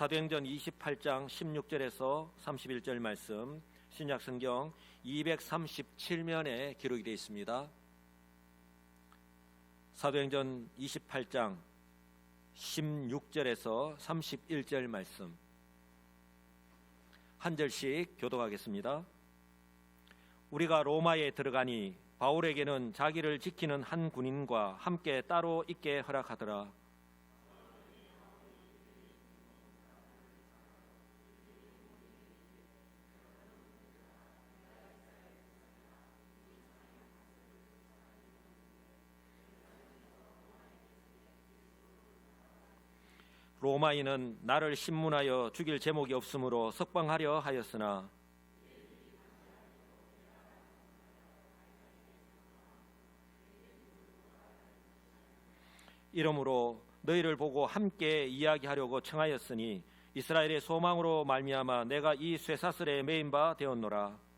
사도행전 28장 16절에서 31절 말씀, 신약성경 237면에 기록이 되어 있습니다. 사도행전 28장 16절에서 31절 말씀 한 절씩 교독하겠습니다. 우리가 로마에 들어가니 바울에게는 자기를 지키는 한 군인과 함께 따로 있게 허락하더라. 로마인은 나를 신문하여 죽일 제목이 없으므로 석방하려 하였으나 이러므로 너희를 보고 함께 이야기하려고 청하였으니 이스라엘의 소망으로 말미암아 내가 이 쇠사슬에 매인 바 되었노라.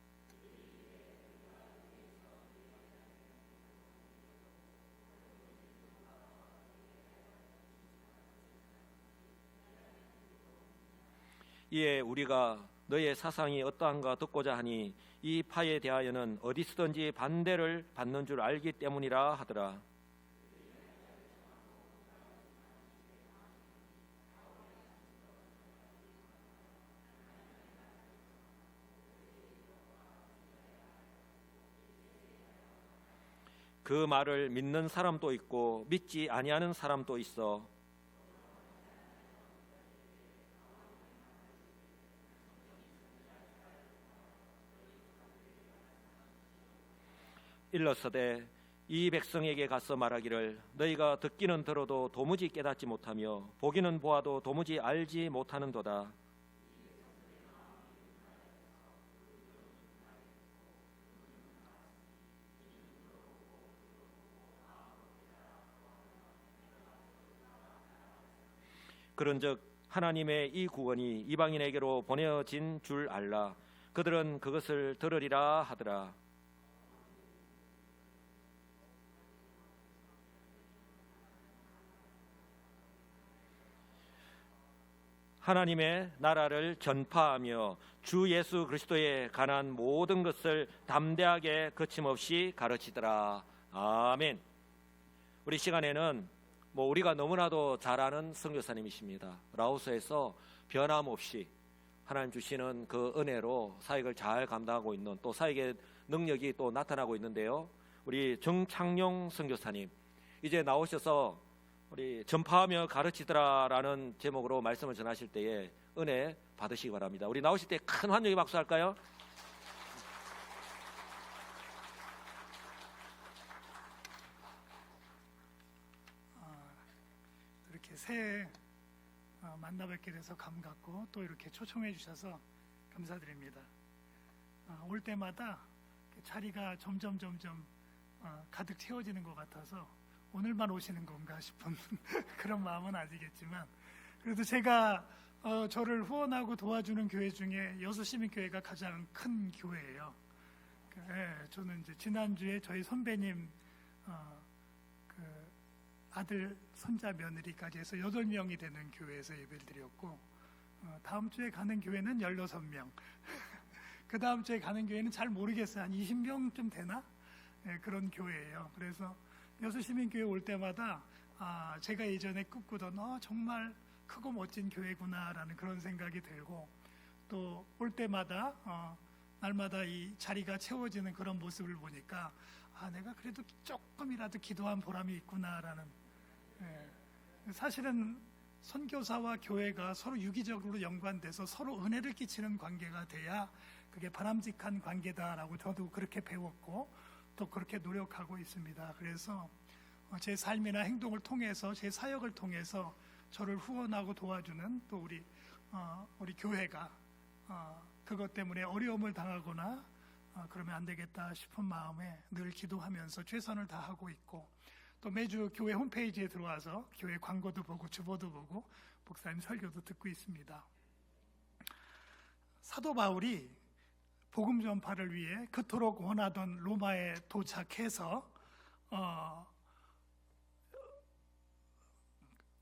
이에 우리가 너의 사상이 어떠한가 듣고자 하니 이 파에 대하여는 어디서든지 반대를 받는 줄 알기 때문이라 하더라. 그 말을 믿는 사람도 있고 믿지 아니하는 사람도 있어. 일러서되 이 백성에게 가서 말하기를 너희가 듣기는 들어도 도무지 깨닫지 못하며 보기는 보아도 도무지 알지 못하는도다. 그런즉 하나님의 이 구원이 이방인에게로 보내어진 줄 알라. 그들은 그것을 들으리라 하더라. 하나님의 나라를 전파하며 주 예수 그리스도에 관한 모든 것을 담대하게 거침없이 가르치더라. 아멘. 우리 시간에는 우리가 너무나도 잘 아는 선교사님이십니다. 라오스에서 변함없이 하나님 주시는 그 은혜로 사역을 잘 감당하고 있는, 또 사역의 능력이 또 나타나고 있는데요. 우리 정창용 선교사님, 이제 나오셔서 우리 전파하며 가르치더라라는 제목으로 말씀을 전하실 때에 은혜 받으시기 바랍니다. 우리 나오실 때 큰 환영의 박수 할까요? 이렇게 새해 만나 뵙게 돼서 반갑고 또 이렇게 초청해 주셔서 감사드립니다. 올 때마다 자리가 점점 가득 채워지는 것 같아서 오늘만 오시는 건가 싶은 그런 마음은 아니겠지만, 그래도 제가 저를 후원하고 도와주는 교회 중에 여수시민교회가 가장 큰 교회예요. 저는 이제 지난주에 저희 선배님 그 아들, 손자, 며느리까지 해서 8명이 되는 교회에서 예배를 드렸고, 다음 주에 가는 교회는 16명 그 다음 주에 가는 교회는 잘 모르겠어요. 한 20명쯤 되나? 그런 교회예요. 그래서 여수시민교회 올 때마다 제가 예전에 꿈꾸던 정말 크고 멋진 교회구나라는 그런 생각이 들고, 또 올 때마다 날마다 이 자리가 채워지는 그런 모습을 보니까 내가 그래도 조금이라도 기도한 보람이 있구나라는. 사실은 선교사와 교회가 서로 유기적으로 연관돼서 서로 은혜를 끼치는 관계가 돼야 그게 바람직한 관계다라고 저도 그렇게 배웠고 또 그렇게 노력하고 있습니다. 그래서 제 삶이나 행동을 통해서, 제 사역을 통해서 저를 후원하고 도와주는 또 우리 교회가 그것 때문에 어려움을 당하거나 그러면 안 되겠다 싶은 마음에 늘 기도하면서 최선을 다하고 있고, 또 매주 교회 홈페이지에 들어와서 교회 광고도 보고 주보도 보고 목사님 설교도 듣고 있습니다. 사도 바울이 복음 전파를 위해 그토록 원하던 로마에 도착해서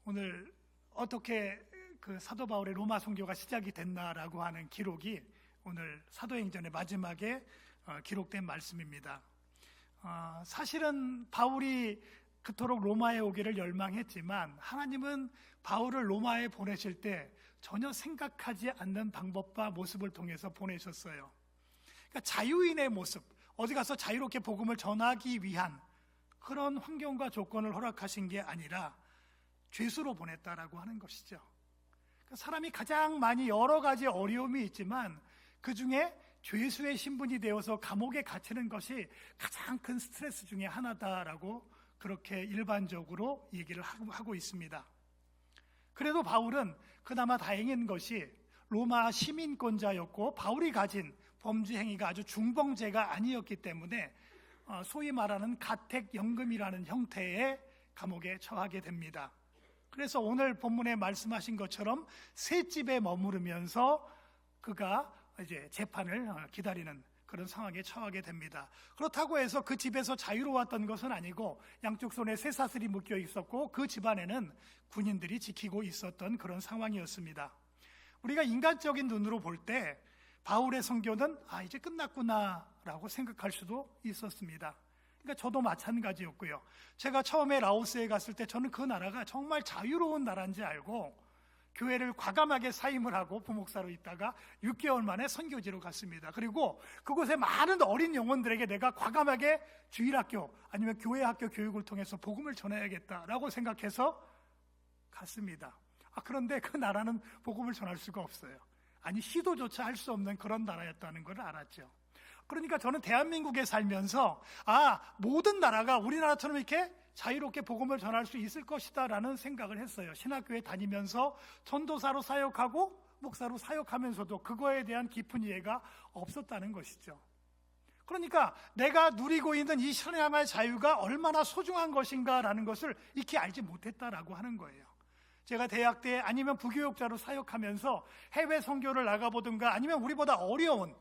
오늘 어떻게 그 사도 바울의 로마 선교가 시작이 됐나라고 하는 기록이 오늘 사도행전의 마지막에 기록된 말씀입니다. 사실은 바울이 그토록 로마에 오기를 열망했지만 하나님은 바울을 로마에 보내실 때 전혀 생각하지 않는 방법과 모습을 통해서 보내셨어요. 그러니까 자유인의 모습, 어디 가서 자유롭게 복음을 전하기 위한 그런 환경과 조건을 허락하신 게 아니라 죄수로 보냈다라고 하는 것이죠. 그러니까 사람이 가장 많이 여러 가지 어려움이 있지만 그 중에 죄수의 신분이 되어서 감옥에 갇히는 것이 가장 큰 스트레스 중에 하나다라고 그렇게 일반적으로 얘기를 하고 있습니다. 그래도 바울은 그나마 다행인 것이 로마 시민권자였고 바울이 가진 범죄 행위가 아주 중범죄가 아니었기 때문에 소위 말하는 가택연금이라는 형태의 감옥에 처하게 됩니다. 그래서 오늘 본문에 말씀하신 것처럼 새 집에 머무르면서 그가 이제 재판을 기다리는 그런 상황에 처하게 됩니다. 그렇다고 해서 그 집에서 자유로웠던 것은 아니고 양쪽 손에 쇠사슬이 묶여 있었고 그 집안에는 군인들이 지키고 있었던 그런 상황이었습니다. 우리가 인간적인 눈으로 볼 때 바울의 선교는 이제 끝났구나라고 생각할 수도 있었습니다. 그러니까 저도 마찬가지였고요. 제가 처음에 라오스에 갔을 때 저는 그 나라가 정말 자유로운 나라인지 알고 교회를 과감하게 사임을 하고 부목사로 있다가 6개월 만에 선교지로 갔습니다. 그리고 그곳에 많은 어린 영혼들에게 내가 과감하게 주일학교 아니면 교회학교 교육을 통해서 복음을 전해야겠다라고 생각해서 갔습니다. 그런데 그 나라는 복음을 전할 수가 없어요. 아니 시도조차 할 수 없는 그런 나라였다는 걸 알았죠. 그러니까 저는 대한민국에 살면서 모든 나라가 우리나라처럼 이렇게 자유롭게 복음을 전할 수 있을 것이다 라는 생각을 했어요. 신학교에 다니면서 전도사로 사역하고 목사로 사역하면서도 그거에 대한 깊은 이해가 없었다는 것이죠. 그러니까 내가 누리고 있는 이 신앙의 자유가 얼마나 소중한 것인가 라는 것을 익히 알지 못했다라고 하는 거예요. 제가 대학 때 아니면 부교육자로 사역하면서 해외 선교를 나가보든가 아니면 우리보다 어려운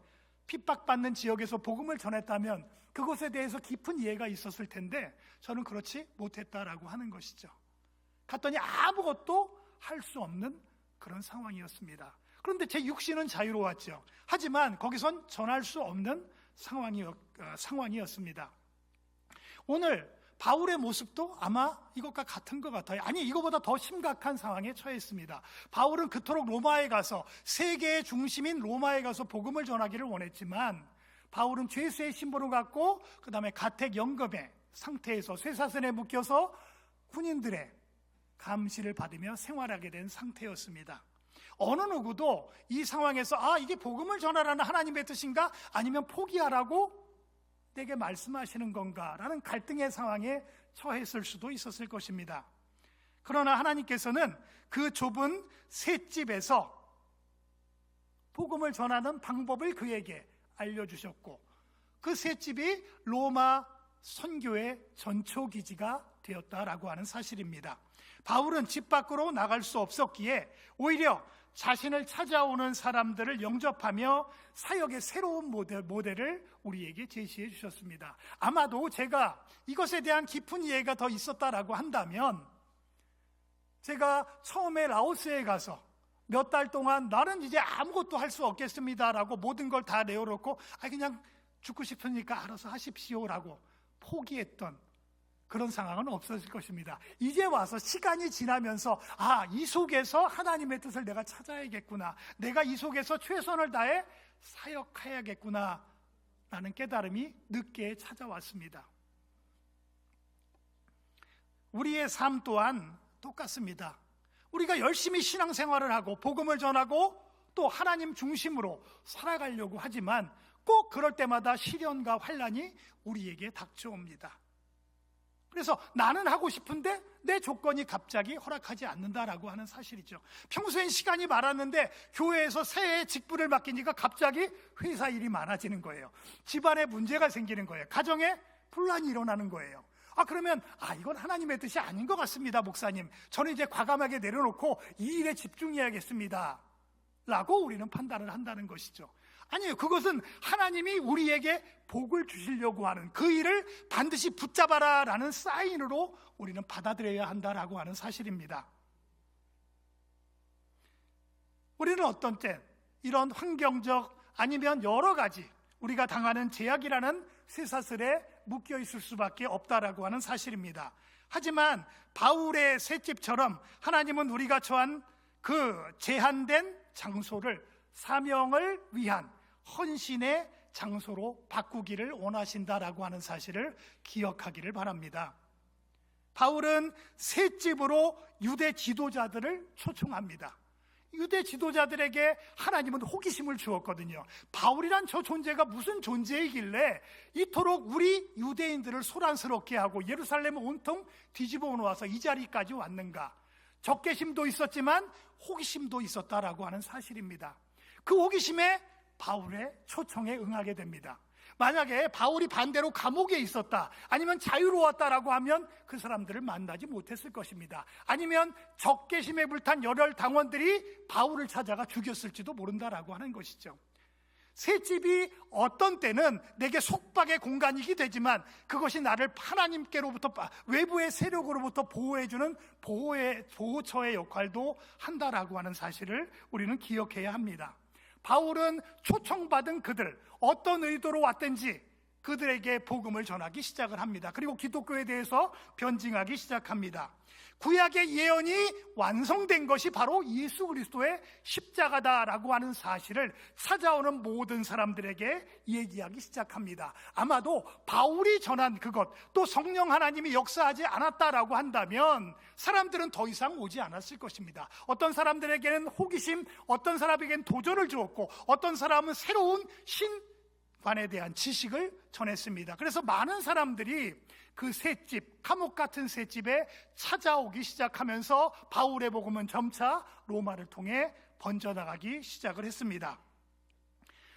핍박받는 지역에서 복음을 전했다면 그것에 대해서 깊은 이해가 있었을 텐데 저는 그렇지 못했다라고 하는 것이죠. 갔더니 아무것도 할 수 없는 그런 상황이었습니다. 그런데 제 육신은 자유로웠죠. 하지만 거기선 전할 수 없는 상황이었습니다. 오늘 바울의 모습도 아마 이것과 같은 것 같아요. 아니 이거보다 더 심각한 상황에 처했습니다. 바울은 그토록 로마에 가서 세계의 중심인 로마에 가서 복음을 전하기를 원했지만 바울은 죄수의 신분을 갖고 그 다음에 가택연금의 상태에서 쇠사슬에 묶여서 군인들의 감시를 받으며 생활하게 된 상태였습니다. 어느 누구도 이 상황에서 이게 복음을 전하라는 하나님의 뜻인가 아니면 포기하라고 내게 말씀하시는 건가 라는 갈등의 상황에 처했을 수도 있었을 것입니다. 그러나 하나님께서는 그 좁은 셋집에서 복음을 전하는 방법을 그에게 알려주셨고 그 셋집이 로마 선교의 전초기지가 되었다라고 하는 사실입니다. 바울은 집 밖으로 나갈 수 없었기에 오히려 자신을 찾아오는 사람들을 영접하며 사역의 새로운 모델을 우리에게 제시해 주셨습니다. 아마도 제가 이것에 대한 깊은 이해가 더 있었다라고 한다면 제가 처음에 라오스에 가서 몇 달 동안 나는 이제 아무것도 할 수 없겠습니다라고 모든 걸 다 내어놓고 그냥 죽고 싶으니까 알아서 하십시오라고 포기했던 그런 상황은 없었을 것입니다. 이제 와서 시간이 지나면서 이 속에서 하나님의 뜻을 내가 찾아야겠구나, 내가 이 속에서 최선을 다해 사역해야겠구나 라는 깨달음이 늦게 찾아왔습니다. 우리의 삶 또한 똑같습니다. 우리가 열심히 신앙생활을 하고 복음을 전하고 또 하나님 중심으로 살아가려고 하지만 꼭 그럴 때마다 시련과 환난이 우리에게 닥쳐옵니다. 그래서 나는 하고 싶은데 내 조건이 갑자기 허락하지 않는다라고 하는 사실이죠. 평소엔 시간이 많았는데 교회에서 새해 직분을 맡기니까 갑자기 회사 일이 많아지는 거예요. 집안에 문제가 생기는 거예요. 가정에 분란이 일어나는 거예요. 그러면 이건 하나님의 뜻이 아닌 것 같습니다, 목사님. 저는 이제 과감하게 내려놓고 이 일에 집중해야겠습니다 라고 우리는 판단을 한다는 것이죠. 아니에요. 그것은 하나님이 우리에게 복을 주시려고 하는 그 일을 반드시 붙잡아라 라는 사인으로 우리는 받아들여야 한다라고 하는 사실입니다. 우리는 어떤 때 이런 환경적 아니면 여러 가지 우리가 당하는 제약이라는 쇠사슬에 묶여 있을 수밖에 없다라고 하는 사실입니다. 하지만 바울의 셋집처럼 하나님은 우리가 처한 그 제한된 장소를 사명을 위한 헌신의 장소로 바꾸기를 원하신다라고 하는 사실을 기억하기를 바랍니다. 바울은 셋집으로 유대 지도자들을 초청합니다. 유대 지도자들에게 하나님은 호기심을 주었거든요. 바울이란 저 존재가 무슨 존재이길래 이토록 우리 유대인들을 소란스럽게 하고 예루살렘을 온통 뒤집어 놓아서 이 자리까지 왔는가? 적개심도 있었지만 호기심도 있었다라고 하는 사실입니다. 그 호기심에 바울의 초청에 응하게 됩니다. 만약에 바울이 반대로 감옥에 있었다, 아니면 자유로웠다라고 하면 그 사람들을 만나지 못했을 것입니다. 아니면 적개심에 불탄 열혈 당원들이 바울을 찾아가 죽였을지도 모른다라고 하는 것이죠. 셋집이 어떤 때는 내게 속박의 공간이기 되지만 그것이 나를 하나님께로부터 외부의 세력으로부터 보호해주는 보호처의 역할도 한다라고 하는 사실을 우리는 기억해야 합니다. 바울은 초청받은 그들, 어떤 의도로 왔든지 그들에게 복음을 전하기 시작을 합니다. 그리고 기독교에 대해서 변증하기 시작합니다. 구약의 예언이 완성된 것이 바로 예수 그리스도의 십자가다라고 하는 사실을 찾아오는 모든 사람들에게 얘기하기 시작합니다. 아마도 바울이 전한 그것, 또 성령 하나님이 역사하지 않았다라고 한다면 사람들은 더 이상 오지 않았을 것입니다. 어떤 사람들에게는 호기심, 어떤 사람에게는 도전을 주었고, 어떤 사람은 새로운 신관에 대한 지식을 전했습니다. 그래서 많은 사람들이 그 셋집, 감옥 같은 셋집에 찾아오기 시작하면서 바울의 복음은 점차 로마를 통해 번져나가기 시작을 했습니다.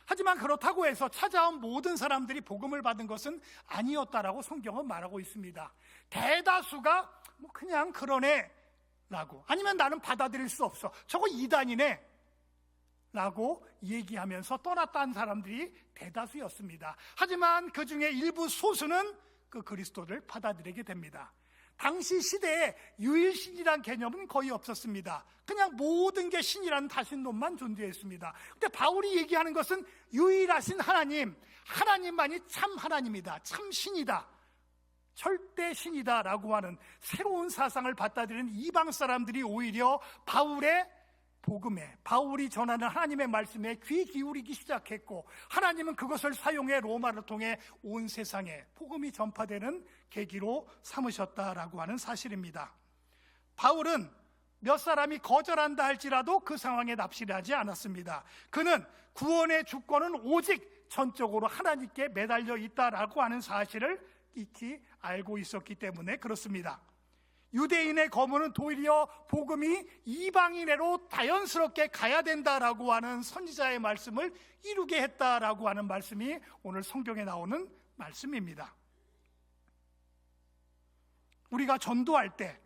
하지만 그렇다고 해서 찾아온 모든 사람들이 복음을 받은 것은 아니었다라고 성경은 말하고 있습니다. 대다수가 그냥 그러네 라고, 아니면 나는 받아들일 수 없어, 저거 이단이네 라고 얘기하면서 떠났다는 사람들이 대다수였습니다. 하지만 그 중에 일부 소수는 그 그리스도를 받아들이게 됩니다. 당시 시대에 유일신이라는 개념은 거의 없었습니다. 그냥 모든 게 신이라는 다신론만 존재했습니다. 근데 바울이 얘기하는 것은 유일하신 하나님, 하나님만이 참 하나님이다, 참 신이다, 절대 신이다 라고 하는 새로운 사상을 받아들이는 이방 사람들이 오히려 바울의 복음에, 바울이 전하는 하나님의 말씀에 귀 기울이기 시작했고, 하나님은 그것을 사용해 로마를 통해 온 세상에 복음이 전파되는 계기로 삼으셨다라고 하는 사실입니다. 바울은 몇 사람이 거절한다 할지라도 그 상황에 납실하지 않았습니다. 그는 구원의 주권은 오직 전적으로 하나님께 매달려 있다라고 하는 사실을 익히 알고 있었기 때문에 그렇습니다. 유대인의 거문은 도리어 복음이 이방인에로 자연스럽게 가야 된다라고 하는 선지자의 말씀을 이루게 했다라고 하는 말씀이 오늘 성경에 나오는 말씀입니다. 우리가 전도할 때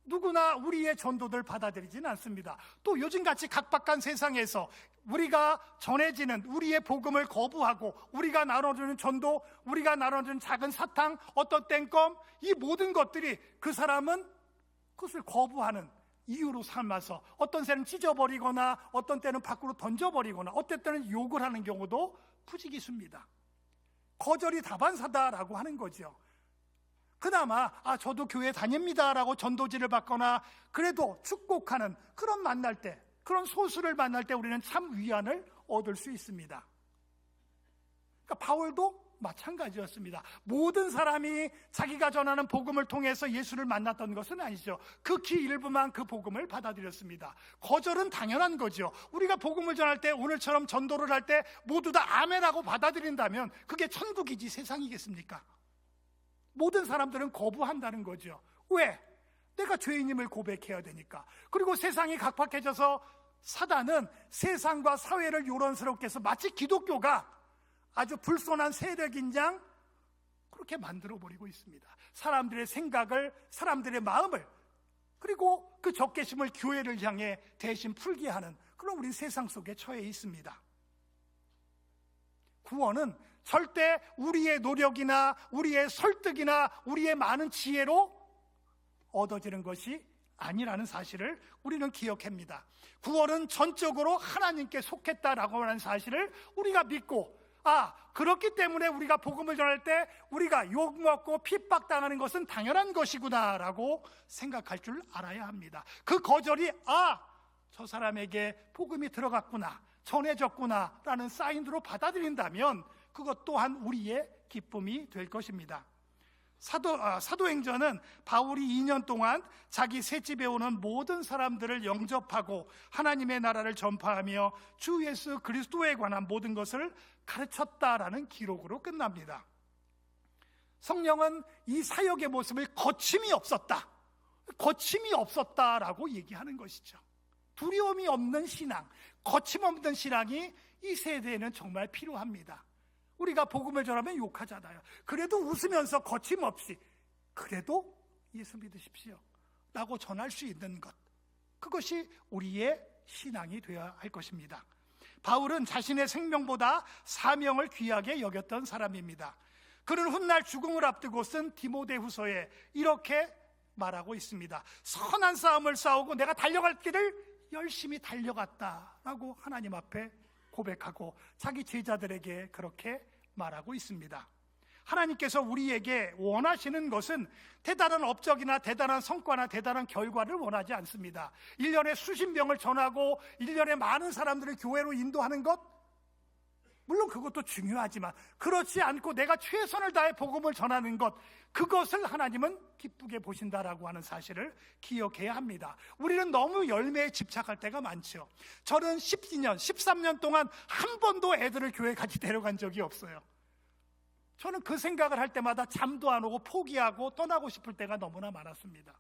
누구나 우리의 전도를 받아들이지는 않습니다. 또 요즘같이 각박한 세상에서 우리가 전해지는 우리의 복음을 거부하고 우리가 나눠주는 전도, 우리가 나눠주는 작은 사탕, 어떤 땡껌, 이 모든 것들이 그 사람은 그것을 거부하는 이유로 삼아서 어떤 때는 찢어버리거나 어떤 때는 밖으로 던져버리거나 어떤 때는 욕을 하는 경우도 부지기수입니다. 거절이 다반사다라고 하는 거죠. 그나마 저도 교회 다닙니다라고 전도지를 받거나 그래도 축복하는 그런 만날 때, 그런 소수를 만날 때 우리는 참 위안을 얻을 수 있습니다. 그러니까 바울도 마찬가지였습니다. 모든 사람이 자기가 전하는 복음을 통해서 예수를 만났던 것은 아니죠. 극히 일부만 그 복음을 받아들였습니다. 거절은 당연한 거죠. 우리가 복음을 전할 때, 오늘처럼 전도를 할 때 모두 다 아멘하고 받아들인다면 그게 천국이지 세상이겠습니까? 모든 사람들은 거부한다는 거죠. 왜? 내가 죄인임을 고백해야 되니까. 그리고 세상이 각박해져서 사단은 세상과 사회를 요란스럽게 해서 마치 기독교가 아주 불손한 세력인 양 그렇게 만들어버리고 있습니다. 사람들의 생각을, 사람들의 마음을, 그리고 그 적개심을 교회를 향해 대신 풀게 하는 그런 우리 세상 속에 처해 있습니다. 구원은 절대 우리의 노력이나 우리의 설득이나 우리의 많은 지혜로 얻어지는 것이 아니라는 사실을 우리는 기억합니다. 구원은 전적으로 하나님께 속했다라고 하는 사실을 우리가 믿고, 그렇기 때문에 우리가 복음을 전할 때 우리가 욕먹고 핍박당하는 것은 당연한 것이구나 라고 생각할 줄 알아야 합니다. 그 거절이 저 사람에게 복음이 들어갔구나, 전해졌구나 라는 사인으로 받아들인다면 그것 또한 우리의 기쁨이 될 것입니다. 사도행전은 바울이 2년 동안 자기 셋집에 오는 모든 사람들을 영접하고 하나님의 나라를 전파하며 주 예수 그리스도에 관한 모든 것을 가르쳤다라는 기록으로 끝납니다. 성령은 이 사역의 모습을 거침이 없었다라고 얘기하는 것이죠. 두려움이 없는 신앙, 거침없는 신앙이 이 세대에는 정말 필요합니다. 우리가 복음을 전하면 욕하잖아요. 그래도 웃으면서 거침없이 그래도 예수 믿으십시오 라고 전할 수 있는 것, 그것이 우리의 신앙이 되어야 할 것입니다. 바울은 자신의 생명보다 사명을 귀하게 여겼던 사람입니다. 그는 훗날 죽음을 앞두고 쓴 디모데후서에 이렇게 말하고 있습니다. 선한 싸움을 싸우고 내가 달려갈 길을 열심히 달려갔다라고 하나님 앞에 고백하고 자기 제자들에게 그렇게 말하고 있습니다. 하나님께서 우리에게 원하시는 것은 대단한 업적이나 대단한 성과나 대단한 결과를 원하지 않습니다. 1년에 수십 명을 전하고 1년에 많은 사람들을 교회로 인도하는 것, 물론 그것도 중요하지만 그렇지 않고 내가 최선을 다해 복음을 전하는 것, 그것을 하나님은 기쁘게 보신다라고 하는 사실을 기억해야 합니다. 우리는 너무 열매에 집착할 때가 많죠. 저는 12년, 13년 동안 한 번도 애들을 교회 같이 데려간 적이 없어요. 저는 그 생각을 할 때마다 잠도 안 오고 포기하고 떠나고 싶을 때가 너무나 많았습니다.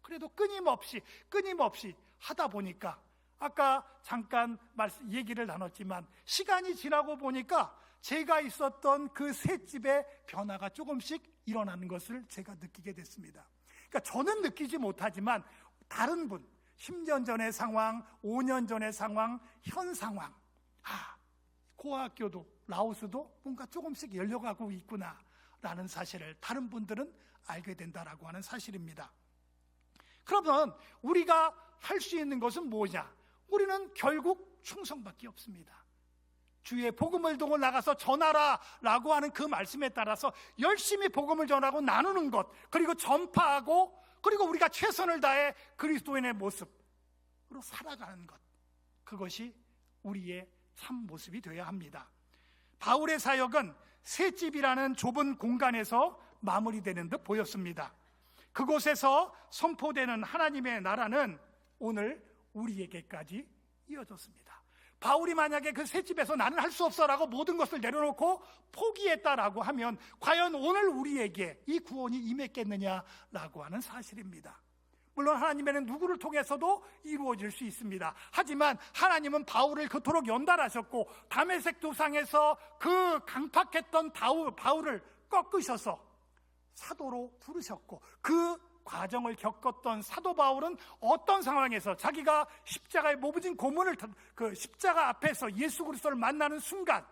그래도 끊임없이 하다 보니까 아까 잠깐 얘기를 나눴지만 시간이 지나고 보니까 제가 있었던 그 셋집의 변화가 조금씩 일어나는 것을 제가 느끼게 됐습니다. 그러니까 저는 느끼지 못하지만 다른 분, 10년 전의 상황, 5년 전의 상황, 현 상황, 고학교도 라오스도 뭔가 조금씩 열려가고 있구나라는 사실을 다른 분들은 알게 된다라고 하는 사실입니다. 그러면 우리가 할 수 있는 것은 뭐냐? 우리는 결국 충성밖에 없습니다. 주의 복음을 두고 나가서 전하라라고 하는 그 말씀에 따라서 열심히 복음을 전하고 나누는 것, 그리고 전파하고, 그리고 우리가 최선을 다해 그리스도인의 모습으로 살아가는 것, 그것이 우리의 참 모습이 되어야 합니다. 바울의 사역은 셋집이라는 좁은 공간에서 마무리되는 듯 보였습니다. 그곳에서 선포되는 하나님의 나라는 오늘 우리에게까지 이어졌습니다. 바울이 만약에 그 셋집에서 나는 할 수 없어라고 모든 것을 내려놓고 포기했다라고 하면 과연 오늘 우리에게 이 구원이 임했겠느냐라고 하는 사실입니다. 물론 하나님에는 누구를 통해서도 이루어질 수 있습니다. 하지만 하나님은 바울을 그토록 연달하셨고 다메섹 도상에서 그 강팍했던 바울을 꺾으셔서 사도로 부르셨고, 그 과정을 겪었던 사도 바울은 어떤 상황에서 자기가 십자가에 모부진 고문을, 그 십자가 앞에서 예수 그리스도를 만나는 순간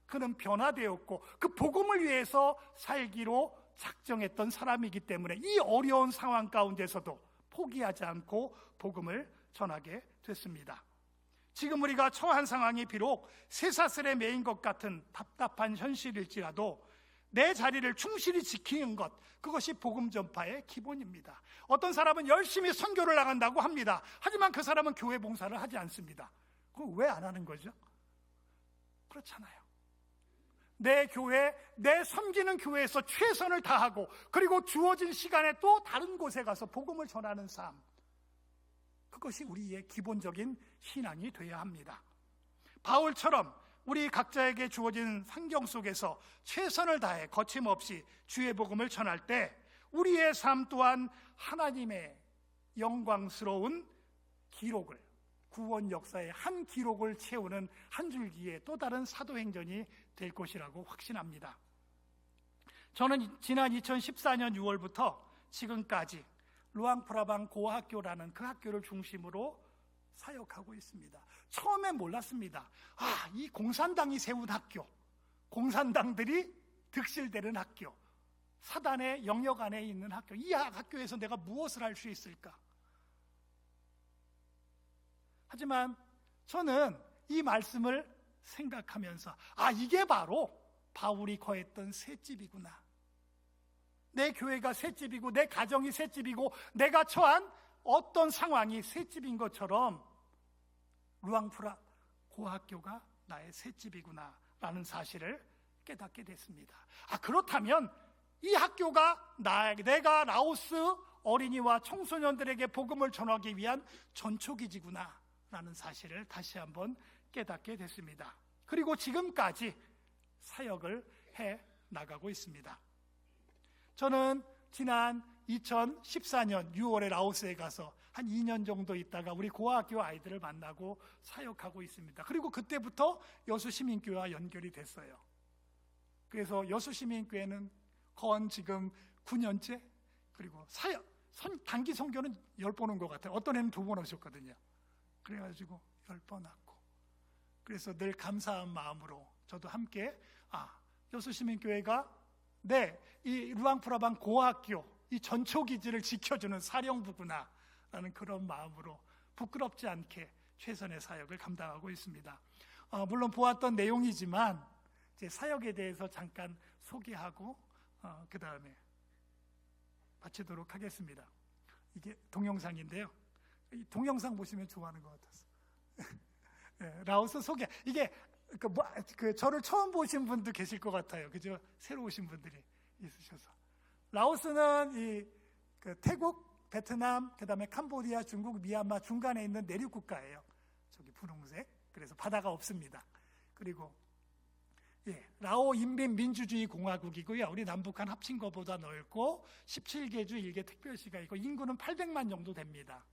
그는 변화되었고 그 복음을 위해서 살기로 작정했던 사람이기 때문에 이 어려운 상황 가운데서도 포기하지 않고 복음을 전하게 됐습니다. 지금 우리가 처한 상황이 비록 쇠사슬에 매인 것 같은 답답한 현실일지라도 내 자리를 충실히 지키는 것, 그것이 복음 전파의 기본입니다. 어떤 사람은 열심히 선교를 나간다고 합니다. 하지만 그 사람은 교회 봉사를 하지 않습니다. 그럼 왜 안 하는 거죠? 그렇잖아요. 내 교회, 내 섬기는 교회에서 최선을 다하고, 그리고 주어진 시간에 또 다른 곳에 가서 복음을 전하는 삶, 그것이 우리의 기본적인 신앙이 되어야 합니다. 바울처럼 우리 각자에게 주어진 환경 속에서 최선을 다해 거침없이 주의 복음을 전할 때 우리의 삶 또한 하나님의 영광스러운 기록을, 구원 역사의 한 기록을 채우는 한 줄기의 또 다른 사도행전이 될 것이라고 확신합니다. 저는 지난 2014년 6월부터 지금까지 루앙프라방 고학교라는 그 학교를 중심으로 사역하고 있습니다. 처음엔 몰랐습니다. 이 공산당이 세운 학교, 공산당들이 득실되는 학교, 사단의 영역 안에 있는 학교, 이 학교에서 내가 무엇을 할 수 있을까? 하지만 저는 이 말씀을 생각하면서 이게 바로 바울이 거했던 셋집이구나. 내 교회가 셋집이고 내 가정이 셋집이고 내가 처한 어떤 상황이 셋집인 것처럼 루앙프라 고학교가 나의 셋집이구나 라는 사실을 깨닫게 됐습니다. 그렇다면 이 학교가 내가 라오스 어린이와 청소년들에게 복음을 전하기 위한 전초기지구나 라는 사실을 다시 한번 깨닫게 됐습니다. 그리고 지금까지 사역을 해 나가고 있습니다. 저는 지난 2014년 6월에 라오스에 가서 한 2년 정도 있다가 우리 고아학교 아이들을 만나고 사역하고 있습니다. 그리고 그때부터 여수시민교회와 연결이 됐어요. 그래서 여수시민교회는 지금 9년째, 그리고 단기 선교는 10번 온 것 같아요. 어떤 애는 2번 오셨거든요. 그래가지고 10번 왔고, 그래서 늘 감사한 마음으로 저도 함께 여수시민교회가 이 루앙프라방 고학교 이 전초기지를 지켜주는 사령부구나 라는 그런 마음으로 부끄럽지 않게 최선의 사역을 감당하고 있습니다. 물론 보았던 내용이지만 제 사역에 대해서 잠깐 소개하고 그 다음에 마치도록 하겠습니다. 이게 동영상인데요. 이 동영상 보시면 좋아하는 것 같아서 네, 라오스 소개. 이게 저를 처음 보신 분도 계실 것 같아요. 그죠? 새로 오신 분들이 있으셔서. 라오스는 태국, 베트남, 그 다음에 캄보디아, 중국, 미얀마 중간에 있는 내륙 국가예요. 저기 분홍색. 그래서 바다가 없습니다. 그리고 라오 인민민주주의 공화국이고요. 우리 남북한 합친 것보다 넓고 17개주 1개 특별시가 있고 인구는 800만 정도 됩니다.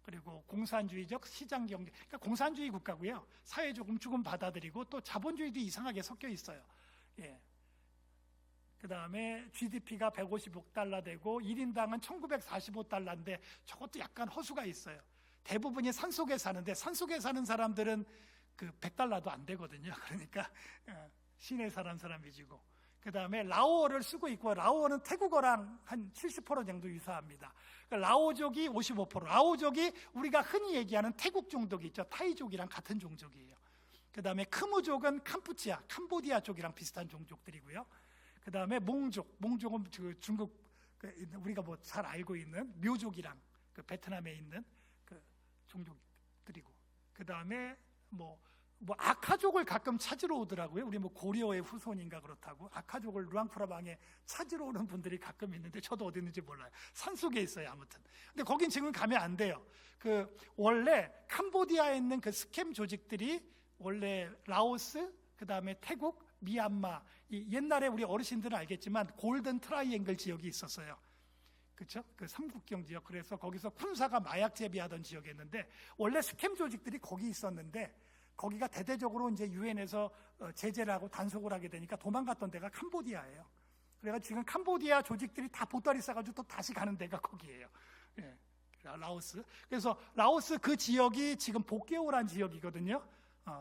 그리고 공산주의적 시장경제, 그러니까 공산주의 국가고요. 사회조금 조금 받아들이고 또 자본주의도 이상하게 섞여 있어요. 그 다음에 GDP가 155달러 되고 1인당은 1945달러인데 저것도 약간 허수가 있어요. 대부분이 산속에 사는데 산속에 사는 사람들은 100달러도 안 되거든요. 그러니까 시내에 사는 사람 위주고, 그 다음에 라오어를 쓰고 있고, 라오어는 태국어랑 한 70% 정도 유사합니다. 그러니까 라오족이 55%, 라오족이 우리가 흔히 얘기하는 태국 종족이 있죠. 타이족이랑 같은 종족이에요. 그 다음에 크무족은 캄보디아 쪽이랑 비슷한 종족들이고요. 그 다음에 몽족은 중국 우리가 잘 알고 있는 묘족이랑 베트남에 있는 종족들이고, 그 다음에 아카족을 가끔 찾으러 오더라고요. 우리 고려의 후손인가 그렇다고 아카족을 루앙프라방에 찾으러 오는 분들이 가끔 있는데 저도 어디 있는지 몰라요. 산속에 있어요. 아무튼 근데 거긴 지금 가면 안 돼요. 원래 캄보디아에 있는 스캠 조직들이 원래 라오스, 그 다음에 태국, 미얀마, 옛날에 우리 어르신들은 알겠지만 골든 트라이앵글 지역이 있었어요. 그렇죠? 삼국경 지역. 그래서 거기서 군사가 마약 재배하던 지역이었는데 원래 스캠 조직들이 거기 있었는데 거기가 대대적으로 이제 유엔에서 제재를 하고 단속을 하게 되니까 도망갔던 데가 캄보디아예요. 그래서 지금 캄보디아 조직들이 다 보따리 싸가지고 또 다시 가는 데가 거기예요. 라오스. 그래서 라오스 그 지역이 지금 복개오란 지역이거든요.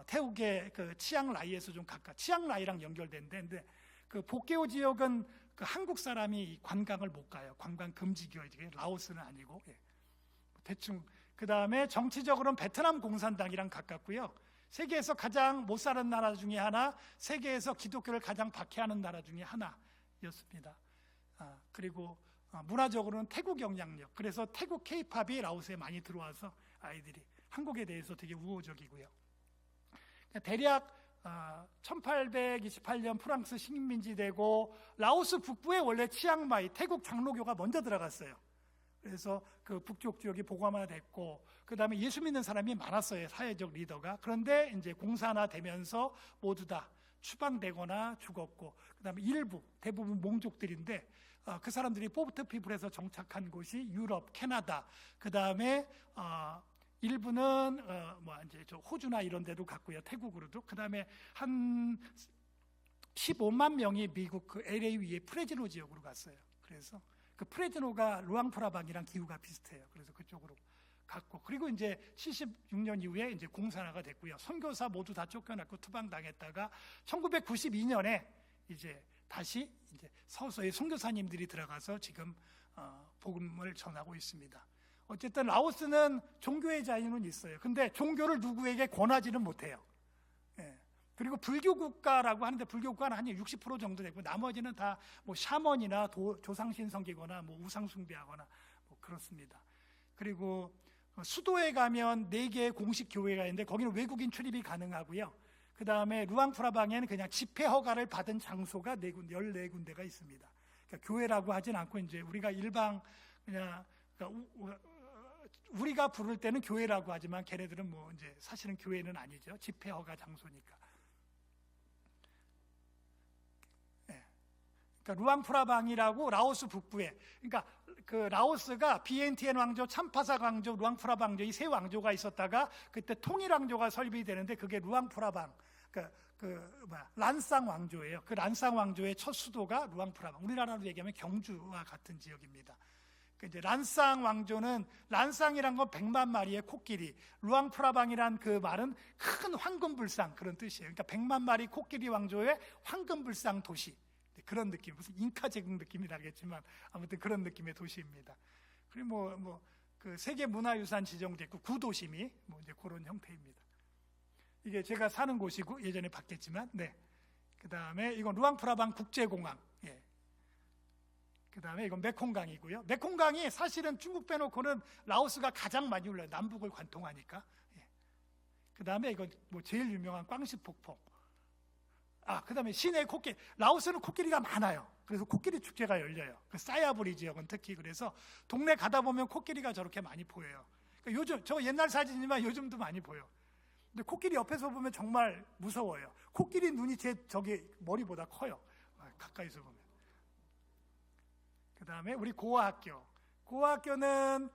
태국의 치앙라이에서 좀 가까워. 치앙라이랑 연결된 데인데 복개오 지역은 한국 사람이 관광을 못 가요. 관광 금지 지역이에요. 라오스는 아니고. 대충. 그 다음에 정치적으로는 베트남 공산당이랑 가깝고요. 세계에서 가장 못 사는 나라 중에 하나, 세계에서 기독교를 가장 박해하는 나라 중에 하나였습니다. 그리고 문화적으로는 태국 영향력. 그래서 태국 K-팝이 라오스에 많이 들어와서 아이들이 한국에 대해서 되게 우호적이고요. 대략 1828년 프랑스 식민지 되고 라오스 북부에 원래 치앙마이 태국 장로교가 먼저 들어갔어요. 그래서 북쪽 지역이 복음화됐고, 그 다음에 예수 믿는 사람이 많았어요. 사회적 리더가. 그런데 이제 공산화되면서 모두 다 추방되거나 죽었고, 그 다음에 대부분 몽족들인데 그 사람들이 포트 피플에서 정착한 곳이 유럽, 캐나다, 그 다음에 일부는 이제 호주나 이런 데도 갔고요. 태국으로도. 그 다음에 한 15만 명이 미국 LA 위에 프레즈노 지역으로 갔어요. 그래서 프레즈노가 루앙프라방이랑 기후가 비슷해요. 그래서 그쪽으로 갔고, 그리고 이제 76년 이후에 이제 공산화가 됐고요. 선교사 모두 다 쫓겨났고 투방당했다가 1992년에 이제 다시 이제 서서히 선교사님들이 들어가서 지금 복음을 전하고 있습니다. 어쨌든 라오스는 종교의 자유는 있어요. 근데 종교를 누구에게 권하지는 못해요. 예. 그리고 불교 국가라고 하는데 불교 국가는 한 60% 정도 되고 나머지는 다 뭐 샤먼이나 조상신 섬기거나 뭐 우상 숭배하거나 뭐 그렇습니다. 그리고 수도에 가면 4개의 공식 교회가 있는데 거기는 외국인 출입이 가능하고요. 그 다음에 루앙프라방에는 그냥 집회 허가를 받은 장소가 14군데가 있습니다. 그러니까 교회라고 하진 않고 이제 우리가 일방 그냥 그러니까 우리가 부를 때는 교회라고 하지만 걔네들은 뭐 이제 사실은 교회는 아니죠. 집회 허가 장소니까. 네. 그러니까 루앙프라방이라고 라오스 북부에, 그러니까 그 라오스가 비엔티엔 왕조, 참파사 왕조, 루앙프라방 왕조 이 세 왕조가 있었다가 그때 통일 왕조가 설립되는데 그게 루앙프라방, 란상 왕조예요. 그 란상 왕조의 첫 수도가 루앙프라방. 우리나라로 얘기하면 경주와 같은 지역입니다. 이제 란상 왕조는, 란상이란 건 100만 마리의 코끼리, 루앙프라방이란 그 말은 큰 황금불상 그런 뜻이에요. 그러니까 100만 마리 코끼리 왕조의 황금불상 도시, 그런 느낌, 무슨 잉카 제국 느낌이 나겠지만 아무튼 그런 느낌의 도시입니다. 그리고 그 세계 문화유산 지정됐고 구도심이 뭐 이제 그런 형태입니다. 이게 제가 사는 곳이고 예전에 봤겠지만, 네. 그 다음에 이건 루앙프라방 국제공항. 예. 그 다음에 이건 메콩강이고요. 메콩강이 사실은 중국 빼놓고는 라오스가 가장 많이 흘러요. 남북을 관통하니까. 예. 그 다음에 이건 뭐 제일 유명한 꽝시 폭포. 그 다음에 시내 코끼리. 라오스는 코끼리가 많아요. 그래서 코끼리 축제가 열려요. 그 사야부리 지역은 특히. 그래서 동네 가다 보면 코끼리가 저렇게 많이 보여요. 그러니까 요즘, 저 옛날 사진이지만 요즘도 많이 보여. 근데 코끼리 옆에서 보면 정말 무서워요. 코끼리 눈이 저기 머리보다 커요. 가까이서 보면. 그 다음에 우리 고아학교. 고아학교는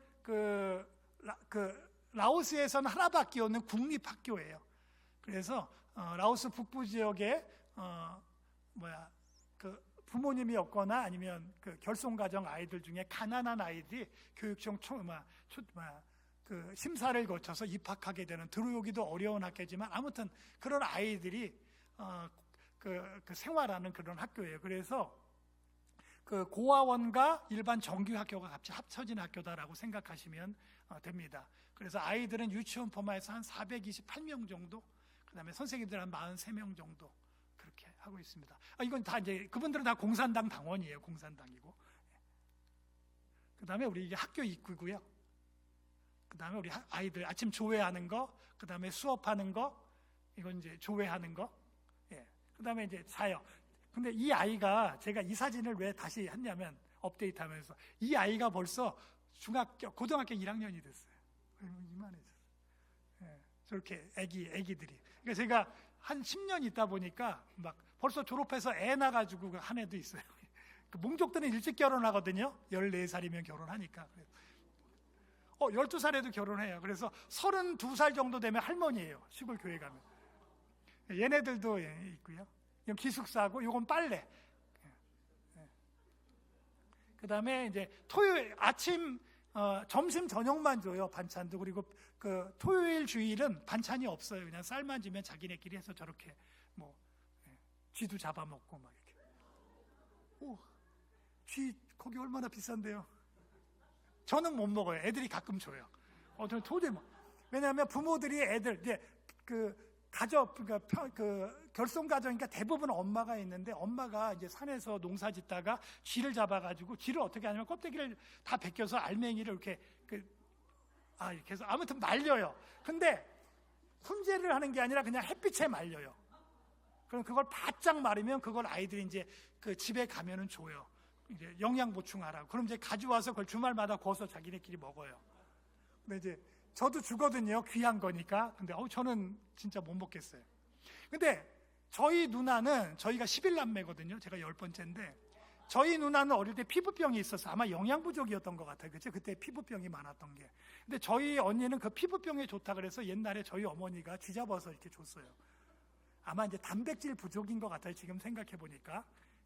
라오스에서는 하나밖에 없는 국립학교예요. 그래서 라오스 북부 지역에 부모님이 없거나 아니면 그 결손가정 아이들 중에 가난한 아이들이 교육청 그 심사를 거쳐서 입학하게 되는, 들어오기도 어려운 학교지만 아무튼 그런 아이들이 그 생활하는 그런 학교예요. 그래서 그 고아원과 일반 정규 학교가 같이 합쳐진 학교다라고 생각하시면 됩니다. 그래서 아이들은 유치원 포함해서 한 428명 정도, 그 다음에 선생님들 한 43명 정도 그렇게 하고 있습니다. 이건 다 이제 그분들은 다 공산당 당원이에요. 공산당이고. 그 다음에 우리 이게 학교 입구고요. 그 다음에 우리 아이들 아침 조회하는 거, 그 다음에 수업하는 거, 이건 이제 조회하는 거. 예. 그 다음에 이제 자요. 근데 이 아이가, 제가 이 사진을 왜 다시 했냐면 업데이트하면서 이 아이가 벌써 고등학교 1학년이 됐어요. 이만해졌어요. 예. 저렇게 애기들이. 그러니까 제가 한 10년 있다 보니까 막 벌써 졸업해서 애 낳아가지고 한 애도 있어요. 그 몽족들은 일찍 결혼하거든요. 14살이면 결혼하니까. 12살에도 결혼해요. 그래서 32살 정도 되면 할머니예요. 시골 교회 가면. 얘네들도 있고요. 이건 기숙사고, 이건 빨래. 그 다음에 이제 토요일 아침, 점심 저녁만 줘요. 반찬도. 그리고 그 토요일 주일은 반찬이 없어요. 그냥 쌀만 주면 자기네끼리 해서 저렇게 뭐 쥐도 잡아먹고 막 이렇게. 쥐 거기 얼마나 비싼데요? 저는 못 먹어요. 애들이 가끔 줘요. 저는 도저히 왜냐하면 부모들이 애들 이제 그 가족, 그 결손 가정이니까 대부분 엄마가 있는데, 엄마가 이제 산에서 농사 짓다가 쥐를 잡아가지고, 쥐를 어떻게 하냐면 껍데기를 다 벗겨서 알맹이를 이렇게 이렇게 해서 아무튼 말려요. 근데 훈제를 하는 게 아니라 그냥 햇빛에 말려요. 그럼 그걸 바짝 마르면 그걸 아이들이 이제 그 집에 가면은 줘요. 이제 영양 보충하라고. 그럼 이제 가져와서 그걸 주말마다 구워서 자기네끼리 먹어요. 근데 이제 저도 주거든요. 귀한 거니까. 근데 저는 진짜 못 먹겠어요. 근데 저희 누나는, 저희가 11남매거든요. 제가 10번째인데 저희 누나는 어릴 때 피부병이 있어서 아마 영양 부족이었던 것 같아요. 그렇죠? 그때 피부병이 많았던 게. 근데 저희 언니는 그 피부병에 좋다 그래서 옛날에 저희 어머니가 쥐 잡아서 이렇게 줬어요. 아마 이제 단백질 부족인 것 같아요. 지금 생각해 보니까.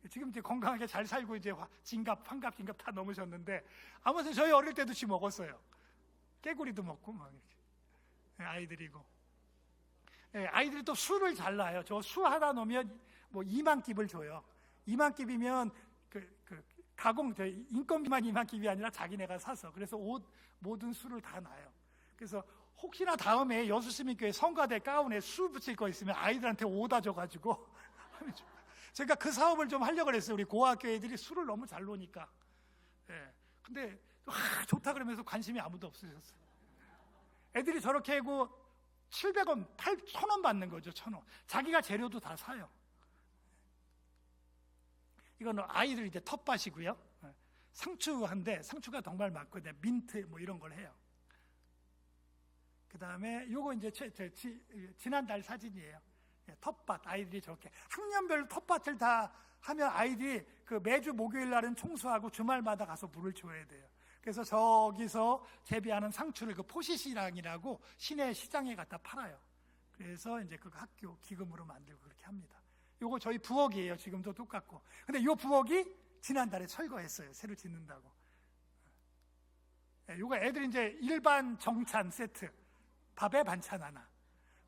지금 이제 건강하게 잘 살고 이제 진갑, 환갑, 긴갑 다 넘으셨는데 아무튼 저희 어릴 때도 쥐 먹었어요. 깨구리도 먹고 막 이렇게. 아이들이고. 아이들이 또 술을 잘 놔요. 저 술 하나 넣으면 뭐 2만 깁을 줘요. 2만 깁이면 인건비만 이만큼이 아니라 자기네가 사서, 그래서 옷 모든 수를 다 놔요. 그래서 혹시나 다음에 여수시민교회 성가대 가운에 수 붙일 거 있으면 아이들한테 오다 줘가지고 제가 그 사업을 좀 하려고 그랬어요. 우리 고학교 애들이 술을 너무 잘 노니까. 예. 근데 좋다 그러면서 관심이 아무도 없으셨어요. 애들이 저렇게 하고 700원, 1,000원 받는 거죠. 1,000원. 자기가 재료도 다 사요. 이거는 아이들 이제 텃밭이고요. 상추한데 상추가 정말 많거든요. 민트 뭐 이런 걸 해요. 그 다음에 요거 이제 지난달 사진이에요. 텃밭, 아이들이 저렇게 학년별로 텃밭을 다 하면 아이들이 그 매주 목요일 날은 청소하고 주말마다 가서 물을 줘야 돼요. 그래서 저기서 재배하는 상추를 그 포시시랑이라고 시내 시장에 갖다 팔아요. 그래서 이제 그 학교 기금으로 만들고 그렇게 합니다. 요거 저희 부엌이에요. 지금도 똑같고. 근데 요 부엌이 지난달에 철거했어요. 새로 짓는다고. 요거 애들 이제 일반 정찬 세트. 밥에 반찬 하나.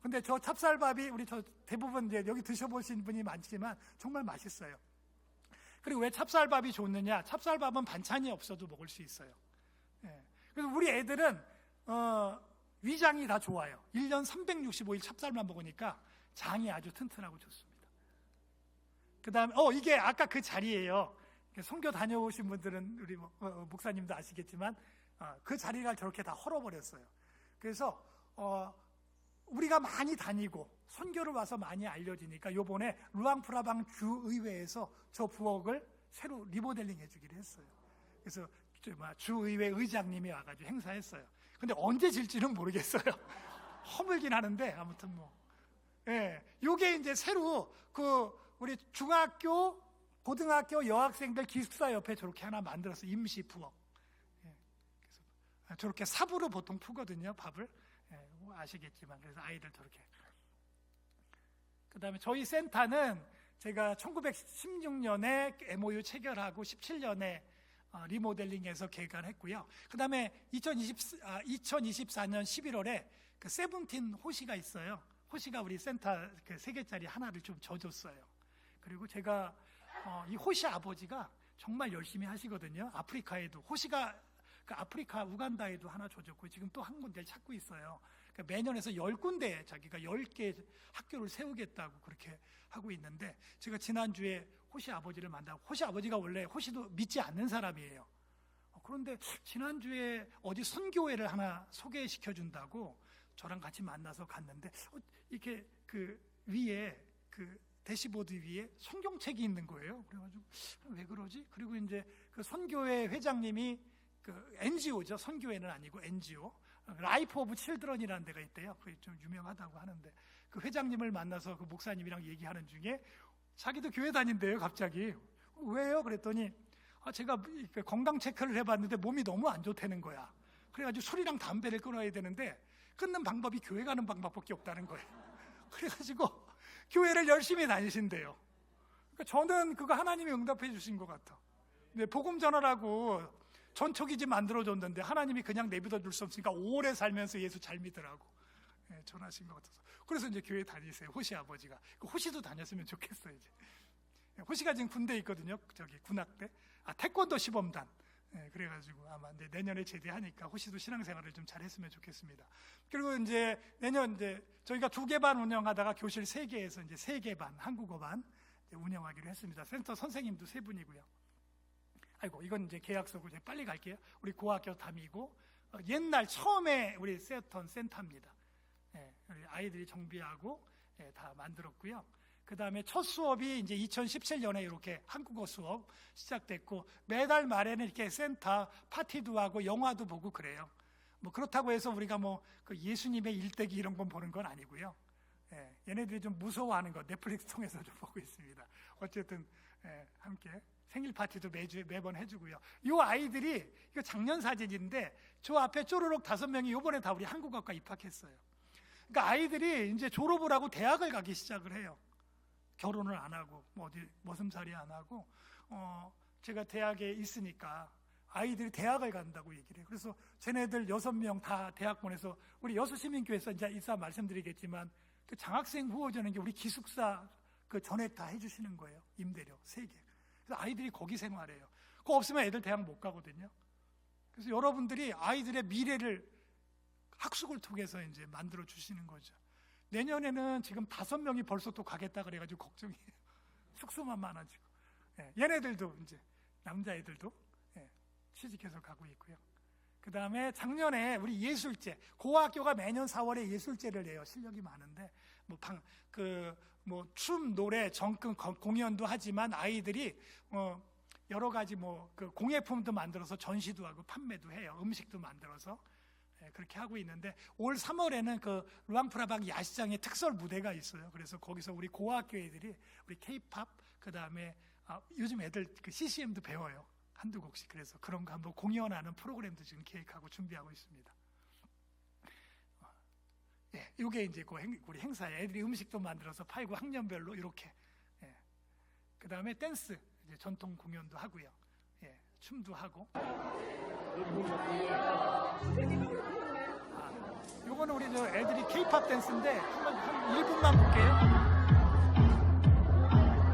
근데 저 찹쌀밥이 우리 저 대부분 이제 여기 드셔보신 분이 많지만 정말 맛있어요. 그리고 왜 찹쌀밥이 좋느냐? 찹쌀밥은 반찬이 없어도 먹을 수 있어요. 그래서 우리 애들은 위장이 다 좋아요. 1년 365일 찹쌀만 먹으니까 장이 아주 튼튼하고 좋습니다. 그 다음에 이게 아까 그 자리예요. 선교 다녀오신 분들은 우리 목사님도 아시겠지만 그 자리가 저렇게 다 헐어버렸어요. 그래서 우리가 많이 다니고 선교를 와서 많이 알려지니까 요번에 루앙프라방 주의회에서 저 부엌을 새로 리모델링 해주기로 했어요. 그래서 주의회 의장님이 와가지고 행사했어요. 근데 언제 질지는 모르겠어요. 허물긴 하는데 아무튼 요게 이제 새로 우리 중학교, 고등학교 여학생들 기숙사 옆에 저렇게 하나 만들어서 임시 부엌. 그래서 저렇게 삽으로 보통 푸거든요, 밥을. 아시겠지만 그래서 아이들 저렇게. 그 다음에 저희 센터는 제가 1916년에 MOU 체결하고 17년에 리모델링해서 개관했고요. 그 다음에 2024년 11월에 그 세븐틴 호시가 있어요. 호시가 우리 센터 그 3개짜리 하나를 좀 줘줬어요. 그리고 제가 이 호시 아버지가 정말 열심히 하시거든요. 아프리카에도 호시가 그 아프리카 우간다에도 하나 줘줬고 지금 또 한 군데를 찾고 있어요. 그러니까 매년에서 10군데 자기가 10개 학교를 세우겠다고 그렇게 하고 있는데 제가 지난주에 호시 아버지를 만나고 호시 아버지가 원래 호시도 믿지 않는 사람이에요. 그런데 지난주에 어디 선교회를 하나 소개시켜준다고 저랑 같이 만나서 갔는데 이렇게 그 위에 그 대시보드 위에 성경책이 있는 거예요. 그래가지고 왜 그러지? 그리고 이제 그 선교회 회장님이 그 NGO죠. 선교회는 아니고 NGO. 라이프 오브 칠드런이라는 데가 있대요. 그게 좀 유명하다고 하는데 그 회장님을 만나서 그 목사님이랑 얘기하는 중에 자기도 교회 다닌대요. 갑자기. 왜요? 그랬더니 제가 건강 체크를 해봤는데 몸이 너무 안 좋다는 거야. 그래가지고 술이랑 담배를 끊어야 되는데 끊는 방법이 교회 가는 방법밖에 없다는 거예요. 그래가지고 교회를 열심히 다니신대요. 그러니까 저는 그거 하나님이 응답해 주신 것 같아. 네, 복음 전하라고 전초기지 만들어줬는데 하나님이 그냥 내버려 둘 수 없으니까 오래 살면서 예수 잘 믿으라고 전하신 것 같아서. 그래서 이제 교회 다니세요. 호시 아버지가. 호시도 다녔으면 좋겠어요. 이제. 호시가 지금 군대에 있거든요. 저기 군악대. 태권도 시범단. 그래가지고 아마 내년에 제대하니까 호시도 신앙생활을 좀 잘했으면 좋겠습니다. 그리고 이제 내년 이제 저희가 2개 반 운영하다가 교실 3개에서 이제 3개 반 한국어 반 운영하기로 했습니다. 센터 선생님도 3분이고요. 아이고 이건 이제 계약서고 이제 빨리 갈게요. 우리 고학교 담이고 옛날 처음에 우리 세웠던 센터입니다. 우리 아이들이 정비하고 다 만들었고요. 그 다음에 첫 수업이 이제 2017년에 이렇게 한국어 수업 시작됐고 매달 말에는 이렇게 센터 파티도 하고 영화도 보고 그래요. 뭐 그렇다고 해서 우리가 뭐 그 예수님의 일대기 이런 건 보는 건 아니고요. 얘네들이 좀 무서워하는 거 넷플릭스 통해서 좀 보고 있습니다. 어쨌든 함께 생일 파티도 매번 해주고요. 이 아이들이 이거 작년 사진인데 저 앞에 쪼르륵 5명이 이번에 다 우리 한국어과 입학했어요. 그러니까 아이들이 이제 졸업을 하고 대학을 가기 시작을 해요. 결혼을 안 하고 뭐 어디 머슴살이 안 하고 제가 대학에 있으니까 아이들이 대학을 간다고 얘기를 해요. 그래서 쟤네들 6명 다 대학 보내서 우리 여수시민교회에서 이제 이따 말씀드리겠지만 그 장학생 후원하는 게 우리 기숙사 그 전액 다 해주시는 거예요. 임대료 3개. 그래서 아이들이 거기 생활해요. 그거 없으면 애들 대학 못 가거든요. 그래서 여러분들이 아이들의 미래를 학숙을 통해서 이제 만들어 주시는 거죠. 내년에는 지금 5명이 벌써 또 가겠다 그래가지고 걱정이에요. 숙소만 많아지고. 예, 얘네들도 이제 남자애들도 취직해서 가고 있고요. 그 다음에 작년에 우리 예술제, 고학교가 매년 4월에 예술제를 내요. 실력이 많은데 춤, 노래, 정금 공연도 하지만 아이들이 여러 가지 그 공예품도 만들어서 전시도 하고 판매도 해요. 음식도 만들어서 그렇게 하고 있는데 올 3월에는 그 루앙프라방 야시장에 특설 무대가 있어요. 그래서 거기서 우리 고학교 애들이 우리 K-팝 그 다음에 요즘 애들 그 CCM도 배워요. 한두 곡씩. 그래서 그런 거 한번 공연하는 프로그램도 지금 계획하고 준비하고 있습니다. 예, 이게 이제 우리 행사에 애들이 음식도 만들어서 팔고 학년별로 이렇게. 예. 그 다음에 댄스 이제 전통 공연도 하고요. 예, 춤도 하고. 요거는 우리 저 애들이 K-팝 댄스인데 한 1분만 볼게요.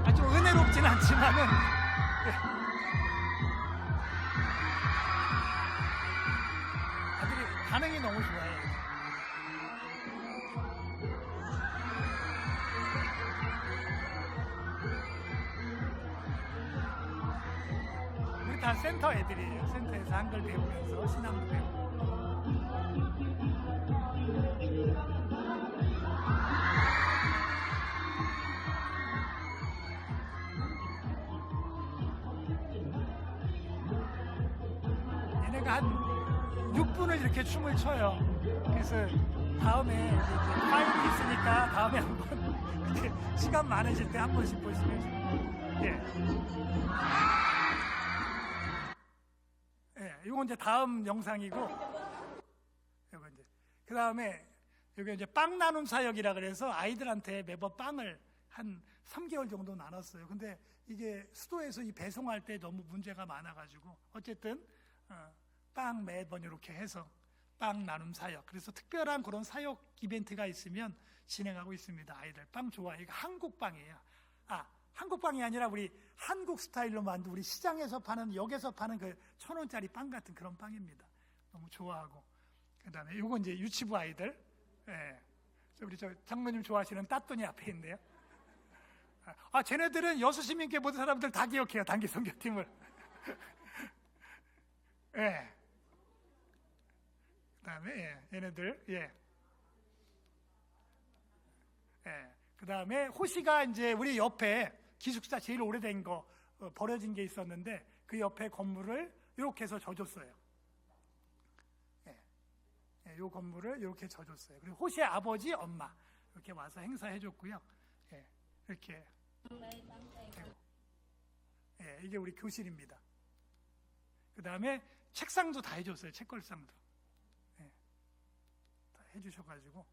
아주 은혜롭진 않지만은. 예. 아들이 반응이 너무 좋아요. 우리 다 센터 애들이에요. 센터에서 한글 배우면서 신앙도 배우고. 얘네가 한 6분을 이렇게 춤을 춰요. 그래서 다음에 파일이 있으니까 다음에 한번 이렇게 시간 많으실 때 한 번씩 보시면 예. 예, 이건 이제 다음 영상이고, 이거 이제 그 다음에 여기 이제 빵 나눔 사역이라 그래서 아이들한테 매번 빵을 한 3개월 정도 나눴어요. 근데 이게 수도에서 이 배송할 때 너무 문제가 많아가지고 어쨌든 빵 매번 이렇게 해서 빵 나눔 사역. 그래서 특별한 그런 사역 이벤트가 있으면 진행하고 있습니다. 아이들 빵 좋아해. 이거 한국 빵이에요. 한국 빵이 아니라 우리 한국 스타일로 만든 우리 시장에서 파는 역에서 파는 그 1,000원짜리 빵 같은 그런 빵입니다. 너무 좋아하고. 그다음에 이거 이제 유치부 아이들. 예. 우리 저 장모님 좋아하시는 따뚜니 앞에 있네요. 쟤네들은 여수시민교회 모든 사람들 다 기억해요. 단기 선교팀을. 예. 그다음에 얘네들 예. 그다음에 호시가 이제 우리 옆에 기숙사 제일 오래된 거 버려진 게 있었는데 그 옆에 건물을 이렇게 해서 져줬어요. 이 건물을 이렇게 져줬어요. 그리고 호시의 아버지, 엄마 이렇게 와서 행사해줬고요. 이렇게 이게 우리 교실입니다. 그다음에 책상도 다 해줬어요. 책걸상도 다 해주셔가지고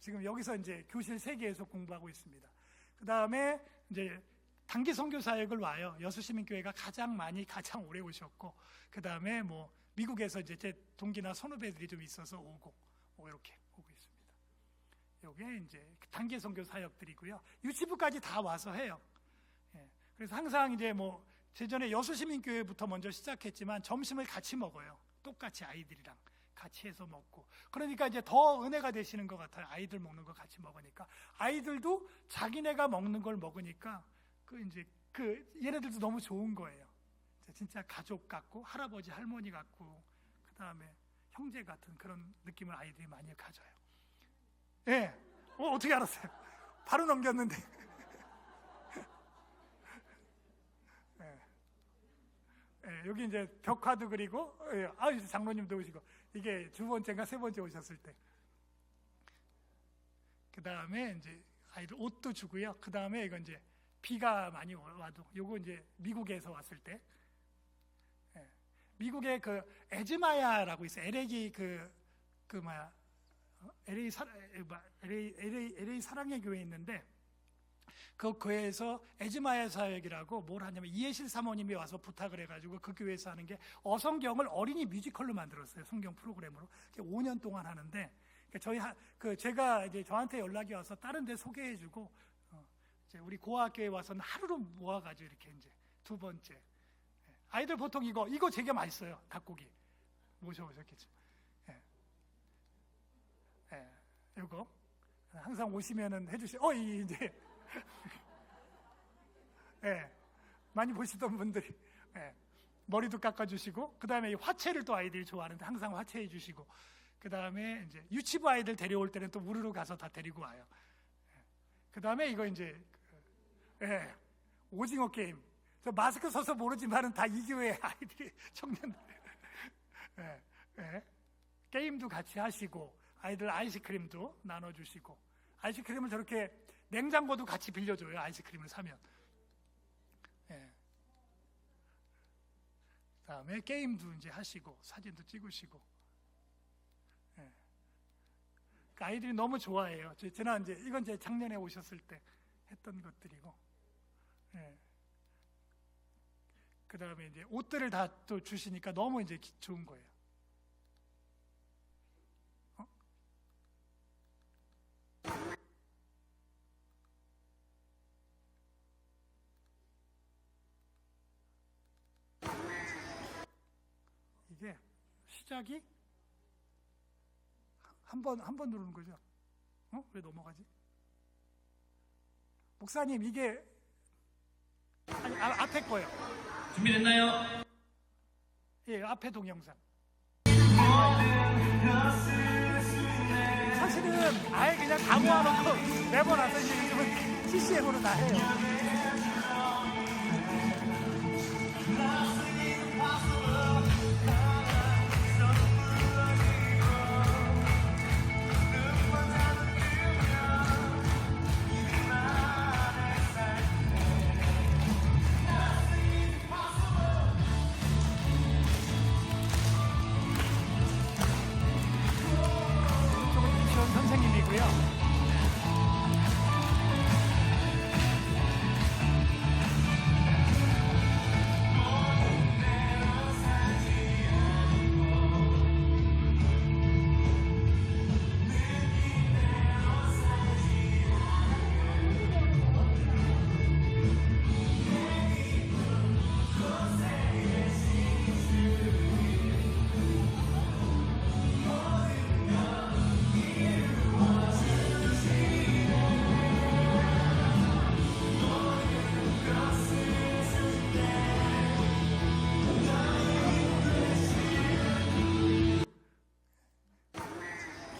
지금 여기서 이제 교실 3개에서 공부하고 있습니다. 그다음에 이제 단기 선교 사역을 와요. 여수시민교회가 가장 오래 오셨고, 그다음에 뭐 미국에서 이제 제 동기나 선후배들이 좀 있어서 오고 이렇게 오고 있습니다. 이게 이제 단기 선교 사역들이고요. 유치부까지 다 와서 해요. 그래서 항상 이제 뭐 제전에 여수시민교회부터 먼저 시작했지만 점심을 같이 먹어요. 똑같이 아이들이랑 같이 해서 먹고. 그러니까 이제 더 은혜가 되시는 것 같아요. 아이들 먹는 거 같이 먹으니까. 아이들도 자기네가 먹는 걸 먹으니까 얘네들도 너무 좋은 거예요. 진짜 가족 같고 할아버지 할머니 같고 그다음에 형제 같은 그런 느낌을 아이들이 많이 가져요. 예. 어떻게 알았어요? 바로 넘겼는데. 여기 이제 벽화도 그리고 장로님도 오시고 이게 2번째인가 3번째 오셨을 때. 그 다음에 이제 아이들 옷도 주고요. 그 다음에 이건 이제 비가 많이 와도 요거 이제 미국에서 왔을 때. 미국에 그 에즈마야라고 있어요. LA LA 사랑의 교회 있는데 그 교회에서 에즈마야 사역이라고 뭘 하냐면 이해실 사모님이 와서 부탁을 해가지고 그 교회에서 하는 게 어성경을 어린이 뮤지컬로 만들었어요. 성경 프로그램으로 5년 동안 하는데 제가 이제 저한테 연락이 와서 다른 데 소개해주고 이제 우리 고아교회 와서는 하루로 모아가지고 이렇게 이제 두 번째. 아이들 보통 이거 되게 맛있어요. 닭고기. 모셔보셨겠죠. 이거 항상 오시면은 이제 많이 보시던 분들이 머리도 깎아주시고, 그 다음에 화채를 또 아이들이 좋아하는데 항상 화채해 주시고, 그 다음에 이제 유치부 아이들 데려올 때는 또 우르르 가서 다 데리고 와요. 그 다음에 이거 이제 오징어 게임. 저 마스크 써서 모르지만은 다 이교회 아이들이 청년들 게임도 같이 하시고, 아이들 아이스크림도 나눠주시고, 아이스크림을 저렇게 냉장고도 같이 빌려줘요. 아이스크림을 사면. 그다음에 게임도 이제 하시고 사진도 찍으시고. 그 아이들이 너무 좋아해요. 지난 이건 이제 작년에 오셨을 때 했던 것들이고. 그다음에 이제 옷들을 다 또 주시니까 너무 이제 좋은 거예요. 이게 시작이 한 번 누르는 거죠. 왜 넘어가지? 목사님, 이게 앞에 거예요. 준비됐나요? 예, 앞에 동영상. 사실은 아예 그냥 다 모아놓고 내버려서 이제 요즘은 CCM으로 다 해요. 선생님이고요.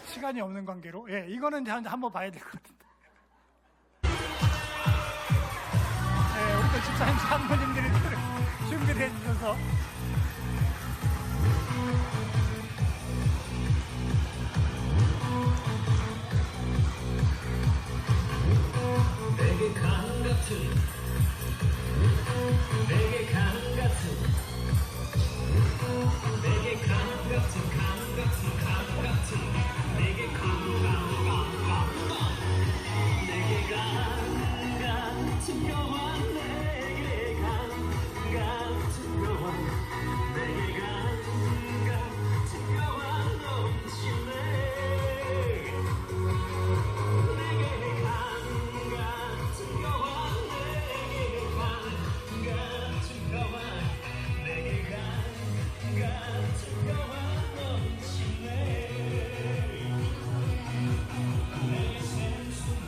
시간이 없는 관계로, 이거는 이제 한번 봐야 될 것 같은데. 우리 또 집사님 장모님들이 준비를 해주셔서. 내게 강 같은 내게 강 같은 내게 강 같은 강 같은 강 같은 내게 강 내게 강 같은 여와 내게 강 같은 여와 내게 강 같은 여와 넘치네 내게 강 같은 여와 내게 강 같은 여와 내게 강 같은 여와 넘치네 내게 샘솟는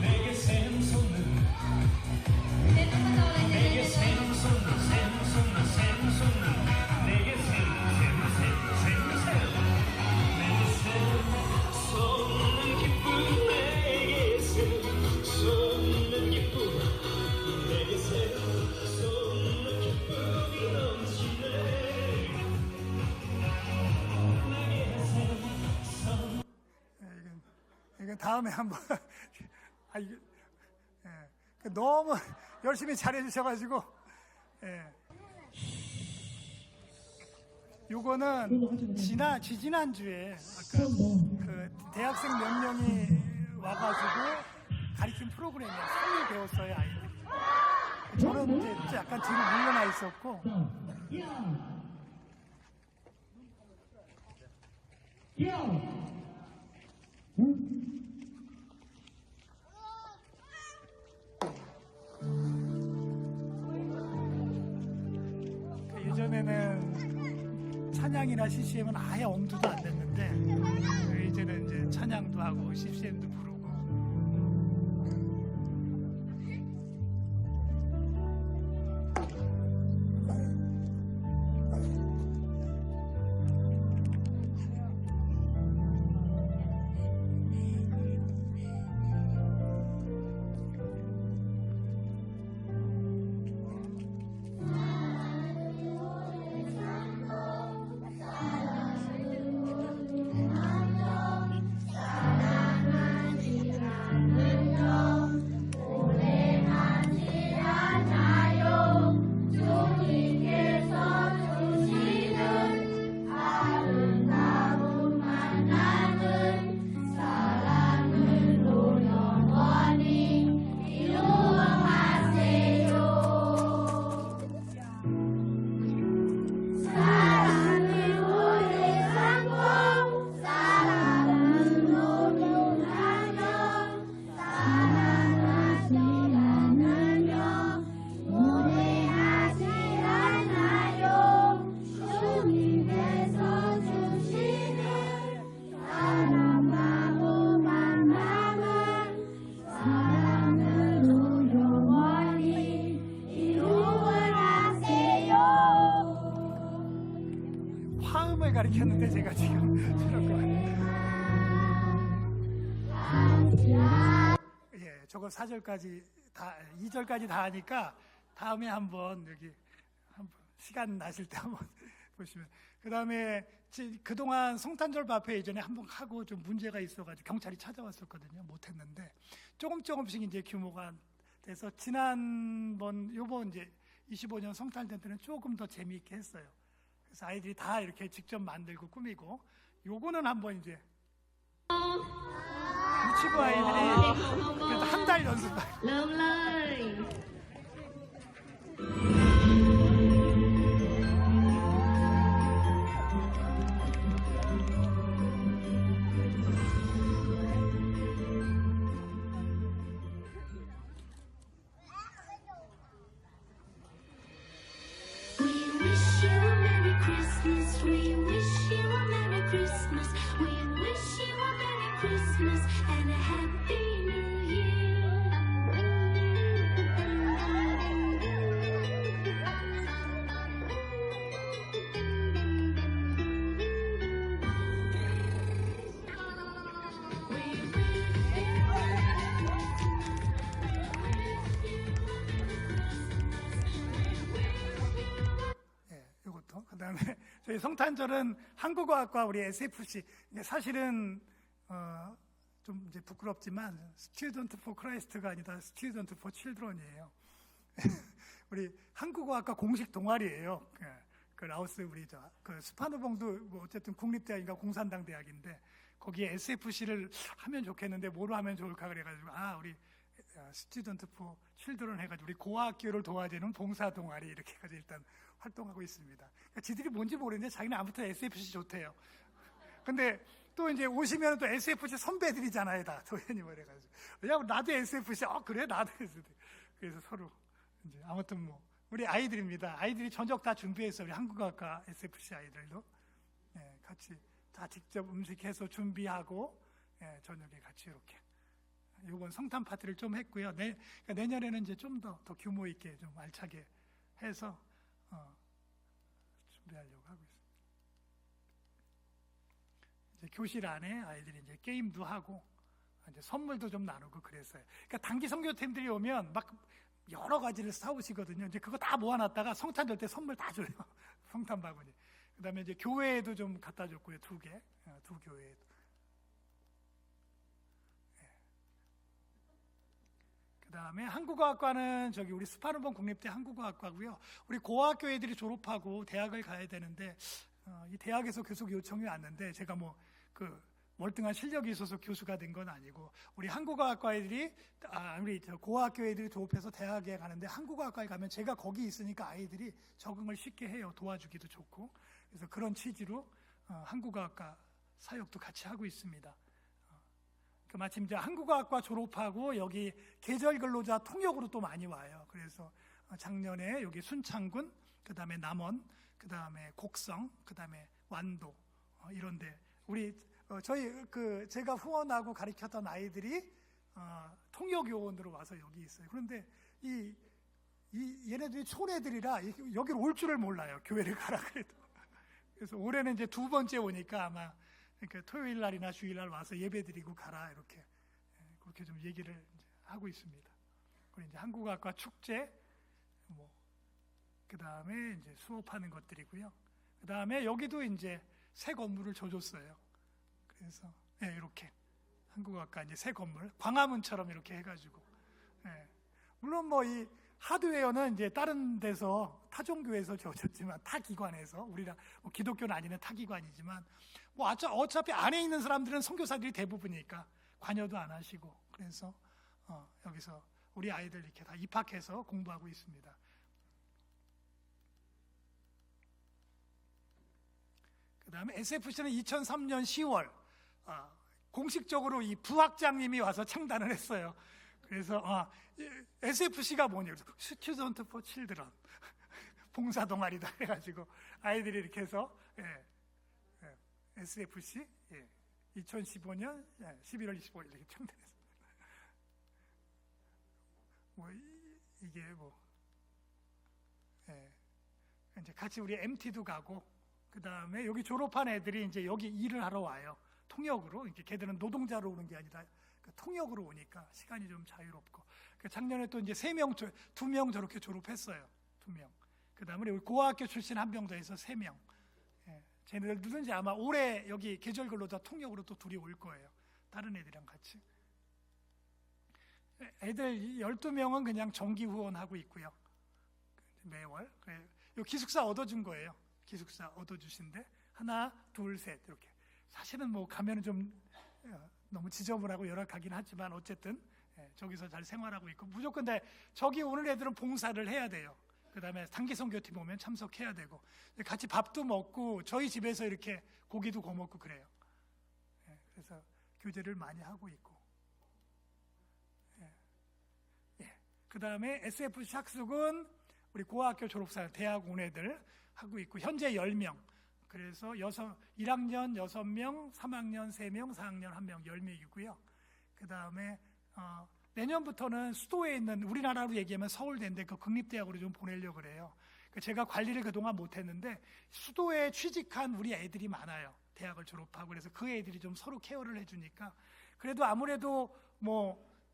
내게 샘솟는 내게 샘솟는 샘솟는 샘솟는 내게 샘샘샘샘샘 내게 샘솟는 기쁨 내게 샘솟는 기쁨 내게 샘솟는 기쁨이 넘치네 내게 샘솟는 이건 다음에 한번. 너무 열심히 잘해주셔가지고. 요거는 지지난주에 아까 그 대학생 몇 명이 와가지고 가르친 프로그램이야. 성을 배웠어요, 아이들이. 저는 이제 약간 뒤로 물러나 있었고. 찬양이나 CCM은 아예 엄두도 안 냈는데 이제는 이제 찬양도 하고 CCM도 부르고. 화음을 가리켰는데 제가 지금 예, 저거 4절까지 다 2절까지 다 하니까 다음에 한번 여기 한번 시간 나실 때 한번 보시면. 그다음에 그동안 성탄절 발표 예전에 한번 하고 좀 문제가 있어가지고 경찰이 찾아왔었거든요. 못했는데 조금씩 이제 규모가 돼서 요번 이제 25년 성탄절 때는 조금 더 재미있게 했어요. 그래서 아이들이 다 이렇게 직접 만들고 꾸미고, 요거는 한번 이제 유치부 아이들이 그래서 한 달 연습하고. เริ่มเลย We wish you a Merry Christmas. We wish you a Merry Christmas. We wish you a Merry Christmas and a Happy New 예, 요것도. 그다음에 저희 성탄절은 한국어학과 우리 SFC, 이게 사실은 좀 이제 부끄럽지만 Student for Christ가 아니다 Student for Children이에요. 우리 한국어학과 공식 동아리예요. 그 라오스 우리 그 스파누봉도 뭐 어쨌든 국립대학인가 공산당 대학인데 거기에 SFC를 하면 좋겠는데 뭐로 하면 좋을까 그래가지고 우리 스튜던트 포 칠드런 해가지고 우리 고학교를 도와주는 봉사 동아리 이렇게 해가지고 일단 활동하고 있습니다. 그러니까 지들이 뭔지 모르는데 자기는 아무튼 SFC 좋대요. 근데 또 이제 오시면 또 SFC 선배들이잖아요, 다 도현님 이래가지고. 야, 나도 SFC. 그래, 나도 SFC. 그래서 서로 이제 아무튼 뭐 우리 아이들입니다. 아이들이 전적 다 준비해서 우리 한국어학과 SFC 아이들도 같이 다 직접 음식해서 준비하고 저녁에 같이 이렇게. 이번 성탄 파티를 좀 했고요. 그러니까 내년에는 이제 좀 더 규모 있게 좀 알차게 해서 준비하려고 하고 있습니다. 이제 교실 안에 아이들이 이제 게임도 하고 이제 선물도 좀 나누고 그랬어요. 그러니까 단기 선교팀들이 오면 막 여러 가지를 사오시거든요. 이제 그거 다 모아놨다가 성탄절 때 선물 다 줘요. 성탄 바구니. 그다음에 이제 교회에도 좀 갖다 줬고요. 두 교회에도. 그다음에 한국어학과는 저기 우리 스파르본 국립대 한국어학과고요. 우리 고학교 애들이 졸업하고 대학을 가야 되는데 이 대학에서 교수 요청이 왔는데 제가 뭐 그 월등한 실력이 있어서 교수가 된 건 아니고 우리 한국어학과 애들이 우리 고학교 애들이 졸업해서 대학에 가는데 한국어학과에 가면 제가 거기 있으니까 아이들이 적응을 쉽게 해요. 도와주기도 좋고. 그래서 그런 취지로 한국어학과 사역도 같이 하고 있습니다. 마침 이제 한국어학과 졸업하고 여기 계절 근로자 통역으로 또 많이 와요. 그래서 작년에 여기 순창군, 그 다음에 남원, 그 다음에 곡성, 그 다음에 완도 이런데 우리 저희 제가 후원하고 가르쳤던 아이들이 통역 요원으로 와서 여기 있어요. 그런데 얘네들이 촌애들이라 여기를 올 줄을 몰라요. 교회를 가라 그래도. 그래서 올해는 이제 2번째 오니까 아마 그러니까 토요일 날이나 주일 날 와서 예배드리고 가라 이렇게 그렇게 좀 얘기를 이제 하고 있습니다. 그리고 이제 한국어학과 축제 그 다음에 이제 수업하는 것들이고요. 그 다음에 여기도 이제 새 건물을 줘줬어요. 그래서 이렇게 한국어학과 이제 새 건물 광화문처럼 이렇게 해가지고 물론 이 하드웨어는 이제 다른 데서 타종교에서 줘줬지만 타기관에서 우리랑 기독교는 아니는 타기관이지만 어차피 안에 있는 사람들은 선교사들이 대부분이니까 관여도 안 하시고 그래서 여기서 우리 아이들 이렇게 다 입학해서 공부하고 있습니다. 그 다음에 SFC는 2003년 10월 공식적으로 이 부학장님이 와서 창단을 했어요. 그래서 SFC가 뭐냐 그래서 Student for Children 봉사 동아리다 해가지고 아이들이 이렇게 해서 SFC 2015년 11월 25일 이렇게 창단했습니다. 이게 이제 같이 우리 MT도 가고 그 다음에 여기 졸업한 애들이 이제 여기 일을 하러 와요. 통역으로 이렇게 걔들은 노동자로 오는 게 아니라 통역으로 오니까 시간이 좀 자유롭고 작년에 또 이제 2명 저렇게 졸업했어요. 2명. 그 다음에 우리 고아학교 출신 한 명 더 해서 3명. 쟤네들 누군지 아마 올해 여기 계절별로 다 통역으로 또 둘이 올 거예요. 다른 애들이랑 같이. 애들 12명은 그냥 정기 후원하고 있고요. 매월. 요 기숙사 얻어준 거예요. 기숙사 얻어주신데 하나, 둘, 셋 이렇게. 사실은 가면은 좀 너무 지저분하고 열악하긴 하지만 어쨌든 저기서 잘 생활하고 있고 무조건 저기 오는 애들은 봉사를 해야 돼요. 그 다음에 단기 선교팀 오면 참석해야 되고 같이 밥도 먹고 저희 집에서 이렇게 고기도 구워 먹고 그래요. 그래서 교제를 많이 하고 있고 그 다음에 SFC 학습은 우리 고학교 졸업생 대학 온 애들 하고 있고 현재 10명 그래서 1학년 6명, 3학년 3명, 4학년 1명 10명이고요. 그 다음에 내년부터는 수도에 있는 우리나라로 얘기하면 서울대인데 그 국립대학으로 좀 보내려고 그래요. 제가 관리를 그동안 못했는데 수도에 취직한 우리 애들이 많아요. 대학을 졸업하고 그래서 그 애들이 좀 서로 케어를 해주니까 그래도 아무래도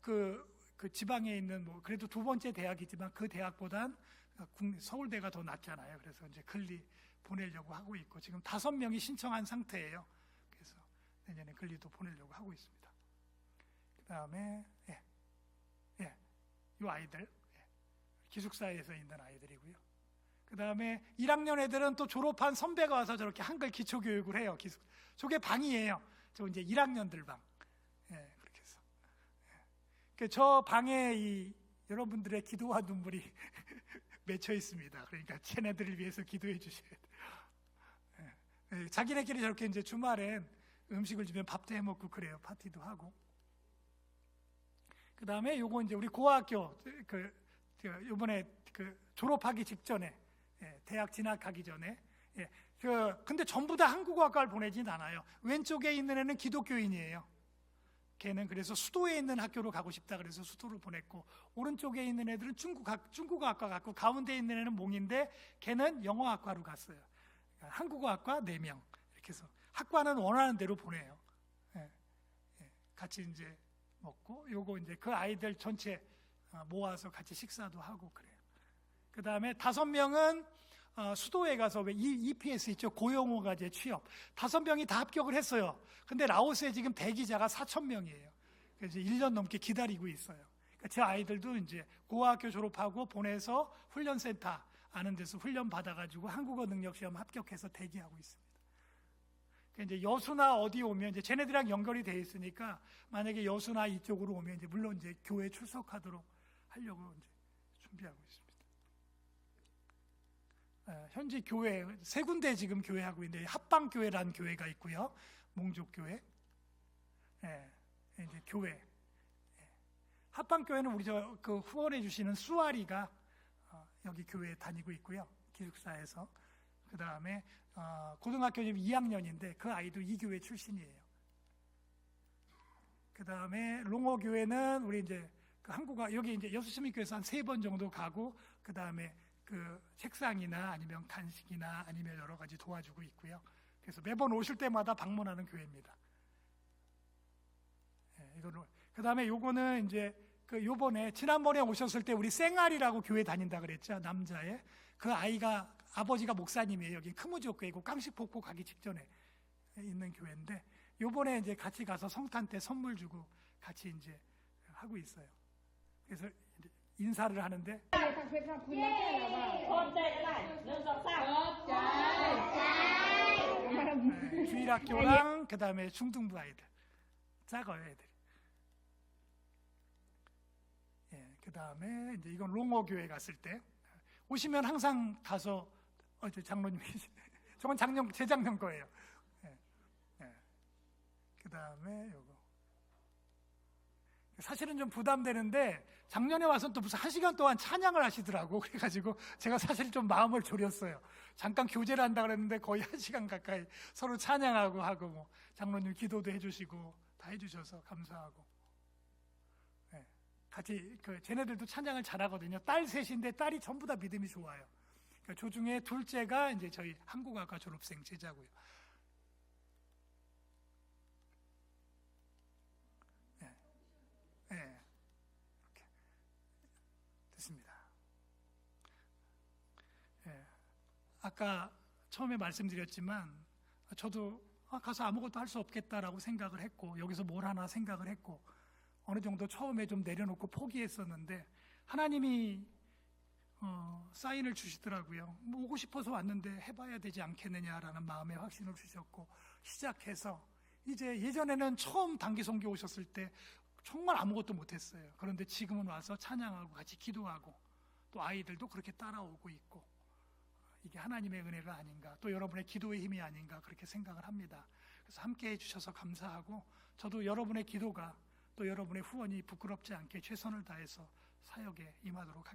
그 지방에 있는 그래도 2번째 대학이지만 그 대학보단 서울대가 더 낫잖아요. 그래서 이제 근리 보내려고 하고 있고 지금 5명이 신청한 상태예요. 그래서 내년에 근리도 보내려고 하고 있습니다. 그 다음에 이 아이들 기숙사에서 있는 아이들이고요. 그 다음에 1학년 애들은 또 졸업한 선배가 와서 저렇게 한글 기초교육을 해요. 저게 방이에요. 저 이제 1학년들 방. 그렇게 해서 저 방에 여러분들의 기도와 눈물이 맺혀 있습니다. 그러니까 쟤네들을 위해서 기도해 주셔야 돼요. 자기네끼리 저렇게 이제 주말엔 음식을 주면 밥도 해 먹고 그래요. 파티도 하고. 그 다음에 요거 이제 우리 고학교 요번에 졸업하기 직전에 대학 진학하기 전에 근데 전부 다 한국어학과를 보내진 않아요. 왼쪽에 있는 애는 기독교인이에요. 걔는 그래서 수도에 있는 학교로 가고 싶다 그래서 수도로 보냈고 오른쪽에 있는 애들은 중국어학과 갔고 가운데 있는 애는 몽인데 걔는 영어학과로 갔어요. 그러니까 한국어학과 4명 이렇게 해서 학과는 원하는 대로 보내요. 같이 이제 먹고 요거 이제 그 아이들 전체 모아서 같이 식사도 하고 그래요. 그 다음에 5명은 수도에 가서 EPS 있죠. 고용호가제 취업 5명이 다 합격을 했어요. 근데 라오스에 지금 대기자가 4,000명이에요. 그래서 1년 넘게 기다리고 있어요. 그러니까 제 아이들도 이제 고학교 졸업하고 보내서 훈련센터 아는 데서 훈련 받아가지고 한국어 능력 시험 합격해서 대기하고 있습니다. 그러니까 이제 여수나 어디 오면 이제 쟤네들이랑 연결이 돼 있으니까 만약에 여수나 이쪽으로 오면 이제 물론 이제 교회 출석하도록 하려고 이제 준비하고 있습니다. 현재 교회 3군데 지금 교회하고 있는데 합방교회라는 교회가 있고요. 몽족교회. 이제 교회. 합방교회는 우리 그 후원해 주시는 수아리가 여기 교회에 다니고 있고요. 기숙사에서. 그 다음에 고등학교 지금 2학년인데 그 아이도 이 교회 출신이에요. 그 다음에 롱호 교회는 우리 이제 그 한국아 여기 이제 여수시민교회에서 한 3번 정도 가고 그 다음에 그 책상이나 아니면 간식이나 아니면 여러 가지 도와주고 있고요. 그래서 매번 오실 때마다 방문하는 교회입니다. 이거는 그 다음에 요거는 이제 그 요번에 지난번에 오셨을 때 우리 쌩알이라고 교회 다닌다 그랬죠. 남자의 그 아이가 아버지가 목사님이에요. 여기 크무지옥교회고 깡식폭포 가기 직전에 있는 교회인데 요번에 이제 같이 가서 성탄 때 선물 주고 같이 이제 하고 있어요. 그래서 이제 인사를 하는데 주일학교랑 그 다음에 중등부 아이들 작아요 애들이. 그 다음에 이제 이건 롱호 교회 갔을 때 오시면 항상 가서 저 장로님이 저건 재작년 거예요. 그 다음에 요거 사실은 좀 부담되는데 작년에 와서 또 무슨 1시간 동안 찬양을 하시더라고. 그래가지고 제가 사실 좀 마음을 졸였어요. 잠깐 교제를 한다 그랬는데 거의 1시간 가까이 서로 찬양하고 하고 뭐 장로님 기도도 해주시고 다 해주셔서 감사하고. 같이 쟤네들도 찬양을 잘하거든요. 딸 셋인데 딸이 전부 다 믿음이 좋아요. 그러니까 조중에 둘째가 이제 저희 한국학과 졸업생 제자고요. 이렇게 됐습니다. 아까 처음에 말씀드렸지만 저도 가서 아무것도 할 수 없겠다라고 생각을 했고 여기서 뭘 하나 생각을 했고 어느 정도 처음에 좀 내려놓고 포기했었는데 하나님이 사인을 주시더라고요. 뭐 오고 싶어서 왔는데 해봐야 되지 않겠느냐라는 마음에 확신을 주셨고 시작해서 이제 예전에는 처음 단기 선교 오셨을 때 정말 아무것도 못했어요. 그런데 지금은 와서 찬양하고 같이 기도하고 또 아이들도 그렇게 따라오고 있고 이게 하나님의 은혜가 아닌가 또 여러분의 기도의 힘이 아닌가 그렇게 생각을 합니다. 그래서 함께 해주셔서 감사하고 저도 여러분의 기도가 또 여러분의 후원이 부끄럽지 않게 최선을 다해서 사역에 임하도록 하겠습니다.